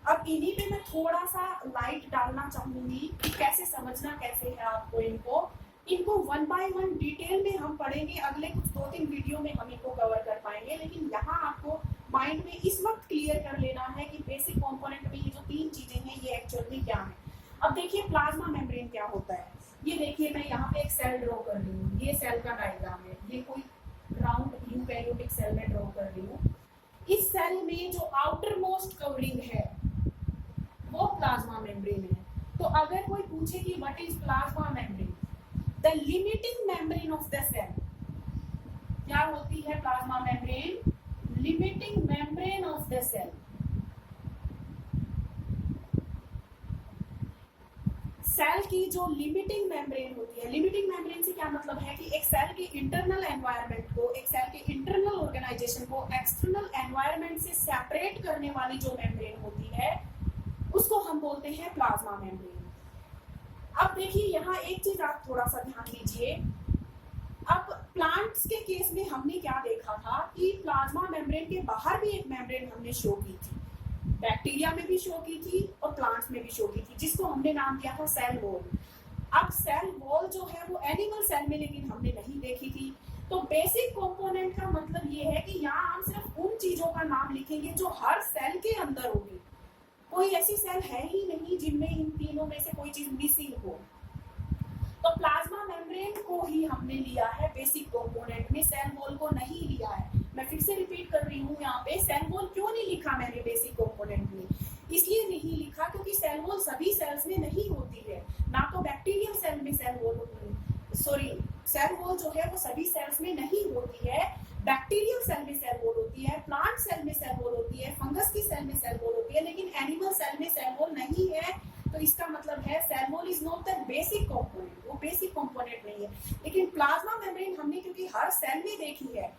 अब इन्हीं पे मैं थोड़ा सा लाइट डालना चाहूंगी कि कैसे समझना कैसे है आपको इनको वन बाय वन डिटेल में हम पढ़ेंगे। अगले कुछ 2-3 वीडियो में हम इनको कवर कर पाएंगे, लेकिन यहाँ आपको माइंड में इस वक्त क्लियर कर लेना है कि बेसिक कंपोनेंट में ये जो तीन चीजें हैं ये एक्चुअली क्या है। अब देखिए प्लाज्मा मेम्ब्रेन क्या होता है। ये देखिए मैं यहाँ पे एक सेल ड्रॉ कर रही हूँ, ये सेल का डायग्राम है, ये कोई राउंड यूकैरियोटिक सेल में ड्रॉ कर रही हूँ। इस सेल में जो आउटर मोस्ट कवरिंग है वो प्लाज्मा मेम्ब्रेन है। तो अगर कोई पूछे कि what is plasma membrane, the limiting membrane of the cell, क्या होती है plasma membrane, limiting membrane of the cell. Cell की जो लिमिटिंग मेम्ब्रेन होती है, लिमिटिंग मेम्ब्रेन से क्या मतलब है कि एक सेल के इंटरनल एनवायरनमेंट को, एक सेल के इंटरनल ऑर्गेनाइजेशन को एक्सटर्नल एनवायरनमेंट से सेपरेट करने वाली जो मेम्ब्रेन होती है उसको हम बोलते हैं प्लाज्मा मेम्ब्रेन। अब देखिए यहाँ एक चीज आप थोड़ा सा ध्यान दीजिए। अब प्लांट्स के केस में हमने क्या देखा था कि प्लाज्मा मेम्ब्रेन के बाहर भी एक मेम्ब्रेन हमने शो की थी, बैक्टीरिया में भी शो की थी और प्लांट्स में भी शो की थी, जिसको हमने नाम दिया था सेल वॉल। अब सेल वॉल जो है वो एनिमल सेल में लेकिन हमने नहीं देखी थी। तो बेसिक कंपोनेंट का मतलब ये है कि यहाँ हम सिर्फ उन चीजों का नाम लिखेंगे जो हर सेल के अंदर होगी। कोई ऐसी सेल है ही नहीं जिनमें इन तीनों में से कोई चीज मिसिंग हो। तो प्लाज्मा मेम्ब्रेन को ही हमने लिया है बेसिक कंपोनेंट में, सेल वॉल को नहीं लिया है। मैं फिर से रिपीट कर रही हूँ, यहाँ पे सेल वॉल क्यों नहीं लिखा मैंने बेसिक कंपोनेंट में, इसलिए नहीं लिखा क्योंकि सेल वॉल सभी सेल्स में नहीं होती है। ना तो बैक्टीरियल सेल में सेल वॉल होती है, सॉरी सेल वॉल जो है वो सभी सेल्स में नहीं होती है। बैक्टीरियल सेल में सेल वॉल होती है, प्लांट सेल में सेल वॉल होती है, फंगस की सेल में सेल वॉल होती है, लेकिन एनिमल सेल में सेल वॉल नहीं है। तो इसका मतलब है cell wall is not the basic component, वो बेसिक कंपोनेंट नहीं है। लेकिन प्लाज्मा मेम्ब्रेन हमने क्योंकि हर सेल में देखी है,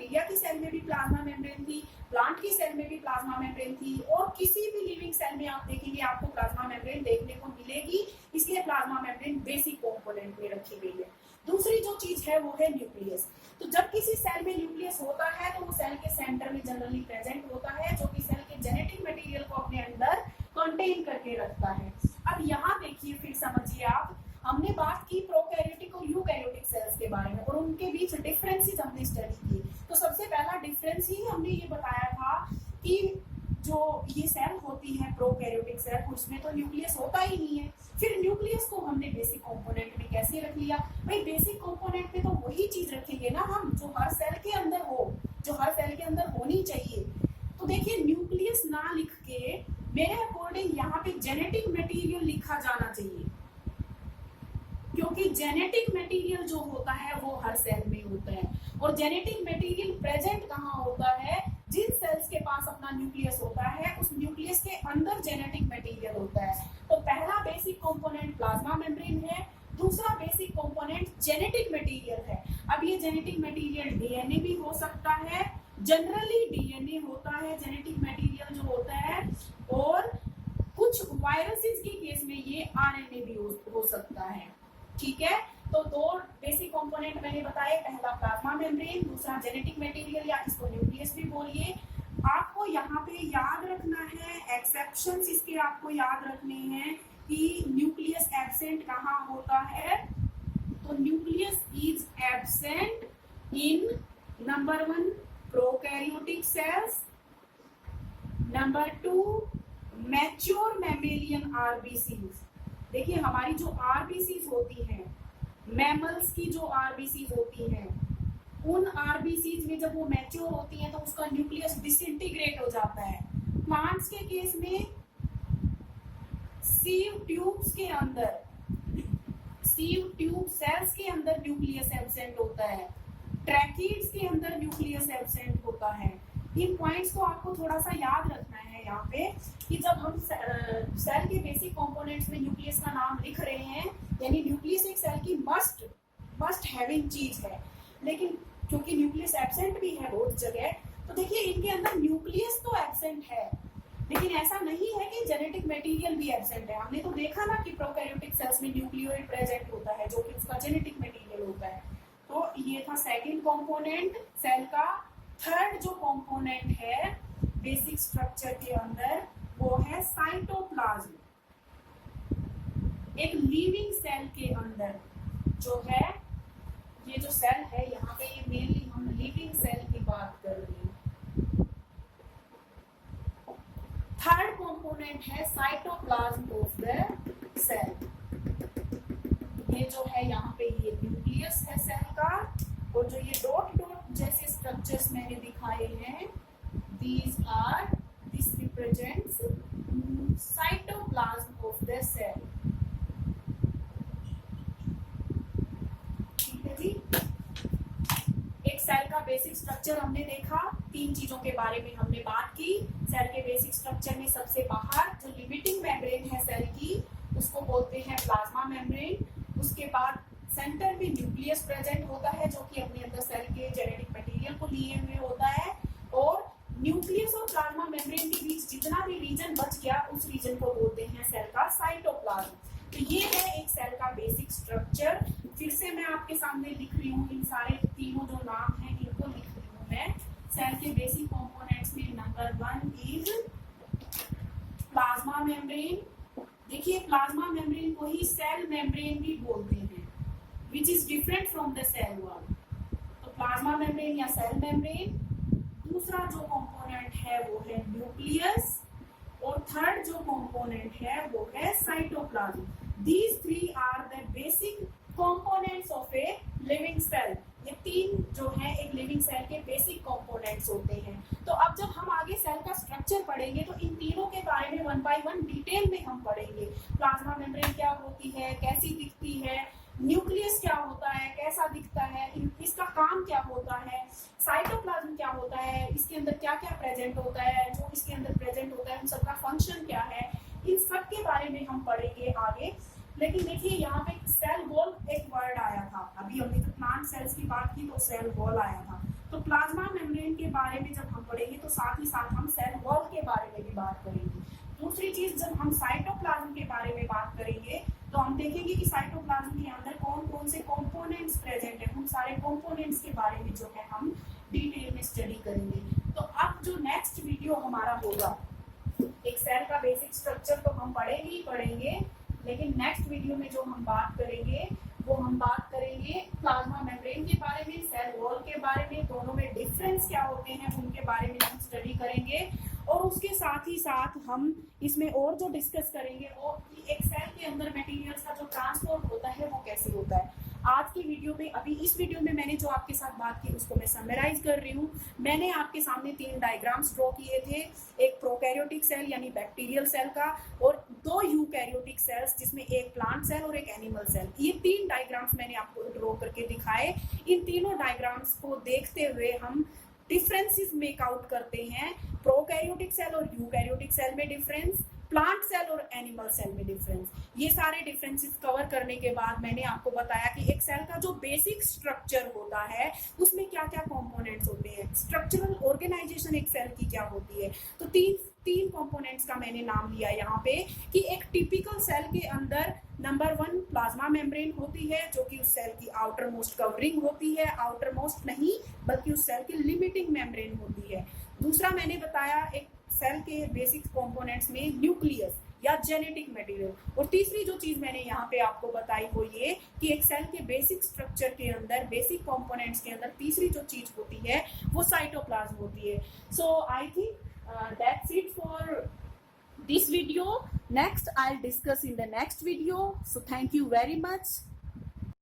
बैक्टीरिया की सेल में भी प्लाज्मा मेम्ब्रेन थी, प्लांट की सेल में भी प्लाज्मा मेम्ब्रेन थी, और किसी भी लिविंग सेल में आप देखेंगे आपको प्लाज्मा मेम्ब्रेन देखने को मिलेगी। इसलिए प्लाज्मा मेम्ब्रेन बेसिक कंपोनेंट में रखी गई है। दूसरी जो चीज है वो है न्यूक्लियस। तो जब किसी सेल में न्यूक्लियस होता है तो वो सेल के सेंटर में जनरली प्रेजेंट होता है, जो कि सेल के जेनेटिक मटेरियल को अपने अंदर कंटेन करके रखता है। अब यहाँ देखिए, फिर समझिए आप, हमने बात की प्रोकैरियोटिक और यूकैरियोटिक सेल्स के बारे में और उनके बीच डिफरेंसेस हमने स्टडी की। तो सबसे पहला डिफरेंस ही हमने ये बताया था कि जो ये सेल होती है प्रोकैरियोटिक सेल, उसमें तो न्यूक्लियस होता ही नहीं है। फिर न्यूक्लियस को हमने बेसिक कंपोनेंट में कैसे रख लिया? भाई बेसिक कंपोनेंट में तो वही चीज रखेंगे ना हम जो हर सेल के अंदर हो, जो हर सेल के अंदर होनी चाहिए। तो देखिए, न्यूक्लियस ना लिख के मेरे अकॉर्डिंग यहाँ पे जेनेटिक मटेरियल लिखा जाना चाहिए, क्योंकि जेनेटिक मटेरियल जो होता है वो हर सेल में होता है। और जेनेटिक मटेरियल प्रेजेंट कहाँ होता है? जिन सेल्स के पास अपना न्यूक्लियस होता है उस न्यूक्लियस के अंदर जेनेटिक मटेरियल होता है। तो पहला बेसिक कंपोनेंट प्लाज्मा मेम्ब्रेन है, दूसरा बेसिक कंपोनेंट जेनेटिक मटेरियल है। अब ये जेनेटिक मटेरियल डीएनए भी हो सकता है, जनरली डीएनए होता है जेनेटिक मटेरियल जो होता है, और कुछ वायरसेस के केस में ये आरएनए भी हो सकता है। ठीक है, तो दो बेसिक कंपोनेंट मैंने बताए, पहला प्लाज्मा मेम्ब्रेन, दूसरा जेनेटिक मटेरियल या इसको न्यूक्लियस भी बोलिए। आपको यहाँ पे याद रखना है, एक्सेप्शंस इसके आपको याद रखने हैं कि न्यूक्लियस एब्सेंट कहाँ होता है। तो nucleus is absent in number 1 prokaryotic cells, number 2 mature mammalian RBCs. देखिए, हमारी जो आरबीसीज होती हैं, मैमल्स की जो आरबीसीज होती हैं, उन आरबीसीज में जब वो मैच्योर होती हैं तो उसका न्यूक्लियस डिसइंटीग्रेट हो जाता है। प्लांट्स के केस में सीव ट्यूब्स के अंदर, सीव ट्यूब सेल्स के अंदर न्यूक्लियस एब्सेंट होता है, ट्रैकिड्स के अंदर न्यूक्लियस एब्सेंट होता है। इन पॉइंट्स को आपको थोड़ा सा याद रखना है यहाँ पे कि जब हम सेल के बेसिक कंपोनेंट्स में न्यूक्लियस का नाम लिख रहे हैं, यानी न्यूक्लियस एक सेल की मस्ट हैविंग चीज है। लेकिन क्योंकि न्यूक्लियस एब्सेंट भी है बहुत जगह, तो देखिए इनके अंदर न्यूक्लियस तो एब्सेंट है, लेकिन ऐसा नहीं है कि जेनेटिक मटेरियल भी एब्सेंट है। हमने तो देखा ना कि प्रोकैरियोटिक सेल्स में न्यूक्लियोइड प्रेजेंट होता है जो कि उसका जेनेटिक मटेरियल होता है। तो ये था सेकंड कंपोनेंट सेल का। थर्ड जो कंपोनेंट है बेसिक स्ट्रक्चर के अंदर वो है साइटोप्लाज्म। एक लिविंग सेल के अंदर जो है, ये जो सेल है यहाँ पे, ये मेनली हम लिविंग सेल की बात कर रहे हैं। थर्ड कंपोनेंट है साइटोप्लाज्म ऑफ द सेल। ये जो है यहाँ पे ये न्यूक्लियस है सेल का, और जो ये डॉट डॉट जैसे स्ट्रक्चर्स मैंने दिखाए हैं, these are, this represents cytoplasm of the cell। ठीक है जी, एक सेल का बेसिक स्ट्रक्चर हमने देखा, 3 चीजों के बारे में हमने बात की। सेल के बेसिक स्ट्रक्चर में सबसे बाहर जो लिमिटिंग मेम्ब्रेन है सेल की, उसको बोलते हैं प्लाज्मा मेम्ब्रेन। उसके बाद सेंटर में न्यूक्लियस प्रेजेंट होता है जो कि अपने अंदर सेल के जेनेटिक मटेरियल को लिए हुए होता है, और न्यूक्लियस और प्लाज्मा मेम्ब्रेन के बीच जितना भी रीजन बच गया उस रीजन को बोलते हैं सेल का साइटोप्लाज्म। तो ये है एक सेल का बेसिक स्ट्रक्चर। फिर से मैं आपके सामने लिख रही हूँ, इन सारे तीनों जो नाम हैं इनको लिख रही हूँ मैं। सेल के बेसिक कंपोनेंट्स में नंबर 1 इज प्लाज्मा मेम्ब्रेन। देखिए, प्लाज्मा मेम्ब्रेन को ही सेल मेम्ब्रेन भी बोलते हैं, which is different from the cell wall। तो प्लाज्मा मेम्ब्रेन या सेल मेम्ब्रेन। दूसरा जो कंपोनेंट है वो है न्यूक्लियस, और थर्ड जो कंपोनेंट है वो है cytoplasm. These 3 are the basic components of a living cell। ये 3 जो है एक लिविंग सेल के बेसिक कंपोनेंट्स होते हैं। तो अब जब हम आगे सेल का स्ट्रक्चर पढ़ेंगे तो इन तीनों के बारे में 1 by 1 डिटेल में हम पढ़ेंगे। प्लाज्मा मेम्ब्रेन क्या होती है, कैसी दिखती है, न्यूक्लियस क्या होता है, कैसा दिखता है, इसका काम क्या होता है, साइटोप्लाज्म क्या होता है, इसके अंदर क्या क्या प्रेजेंट होता है, जो इसके अंदर प्रेजेंट होता है उन सबका फंक्शन क्या है, इन सब के बारे में हम पढ़ेंगे आगे। लेकिन देखिए यहाँ पे सेल वॉल एक वर्ड आया था, अभी हमने तो प्लांट सेल्स की बात की तो सेल वॉल आया था। तो प्लाज्मा बारे में जब हम पढ़ेंगे तो साथ ही साथ हम सेल वॉल के बारे में भी बात करेंगे। दूसरी चीज, जब हम साइटोप्लाज्म के बारे में बात करेंगे तो हम देखेंगे कि साइटोप्लाज्म के अंदर कौन कौन से कंपोनेंट्स प्रेजेंट है। उन सारे कंपोनेंट्स के बारे में जो है हम डिटेल में स्टडी करेंगे। तो अब जो नेक्स्ट वीडियो हमारा होगा, एक सेल का बेसिक स्ट्रक्चर तो हम पढ़ेंगे ही पढ़ेंगे, लेकिन नेक्स्ट वीडियो में जो हम बात करेंगे वो हम बात करेंगे प्लाज्मा मेम्ब्रेन के बारे में, सेल वॉल के बारे में, दोनों में डिफरेंस क्या होते हैं उनके बारे में हम स्टडी करेंगे। और उसके साथ ही साथ हम इसमें और जो डिस्कस करेंगे वो कि एक सेल के अंदर मटेरियल्स का जो ट्रांसपोर्ट होता है वो कैसे होता है। आज की वीडियो में, अभी इस वीडियो में मैंने जो आपके साथ बात की उसको मैं समराइज कर रही हूँ। मैंने आपके सामने 3 डायग्राम्स ड्रॉ किए थे, एक प्रोकैरियोटिक सेल यानी बैक्टीरियल सेल का और 2 यूकैरियोटिक सेल्स जिसमें एक प्लांट सेल और एक एनिमल सेल। ये 3 डायग्राम्स मैंने आपको ड्रॉ करके दिखाए। इन तीनों डायग्राम्स को देखते हुए हम डिफरेंसेस मेक आउट करते हैं, प्रोकैरियोटिक सेल और यूकैरियोटिक सेल में डिफरेंस, प्लांट सेल और एनिमल सेल में डिफरेंस। ये सारे डिफरेंसेस कवर करने के बाद मैंने आपको बताया कि एक सेल का जो बेसिक स्ट्रक्चर होता है उसमें क्या क्या कंपोनेंट्स होते हैं, स्ट्रक्चरल ऑर्गेनाइजेशन एक सेल की क्या होती है। तो तीन कंपोनेंट्स का मैंने नाम लिया यहाँ पे कि एक टिपिकल सेल के अंदर नंबर 1 प्लाज्मा मेम्ब्रेन होती है जो कि उस सेल की आउटर मोस्ट कवरिंग होती है, आउटर मोस्ट नहीं बल्कि उस सेल की लिमिटिंग मेम्ब्रेन होती है। दूसरा मैंने बताया एक सेल के बेसिक कंपोनेंट्स में न्यूक्लियस या जेनेटिक मटेरियल। और तीसरी जो चीज मैंने यहाँ पे आपको बताई वो ये कि एक सेल के बेसिक स्ट्रक्चर के अंदर, बेसिक कंपोनेंट्स के अंदर तीसरी जो चीज होती है वो साइटोप्लाज्म होती है। So I think that's it for this video. Next I'll discuss in the next video. So thank you very much.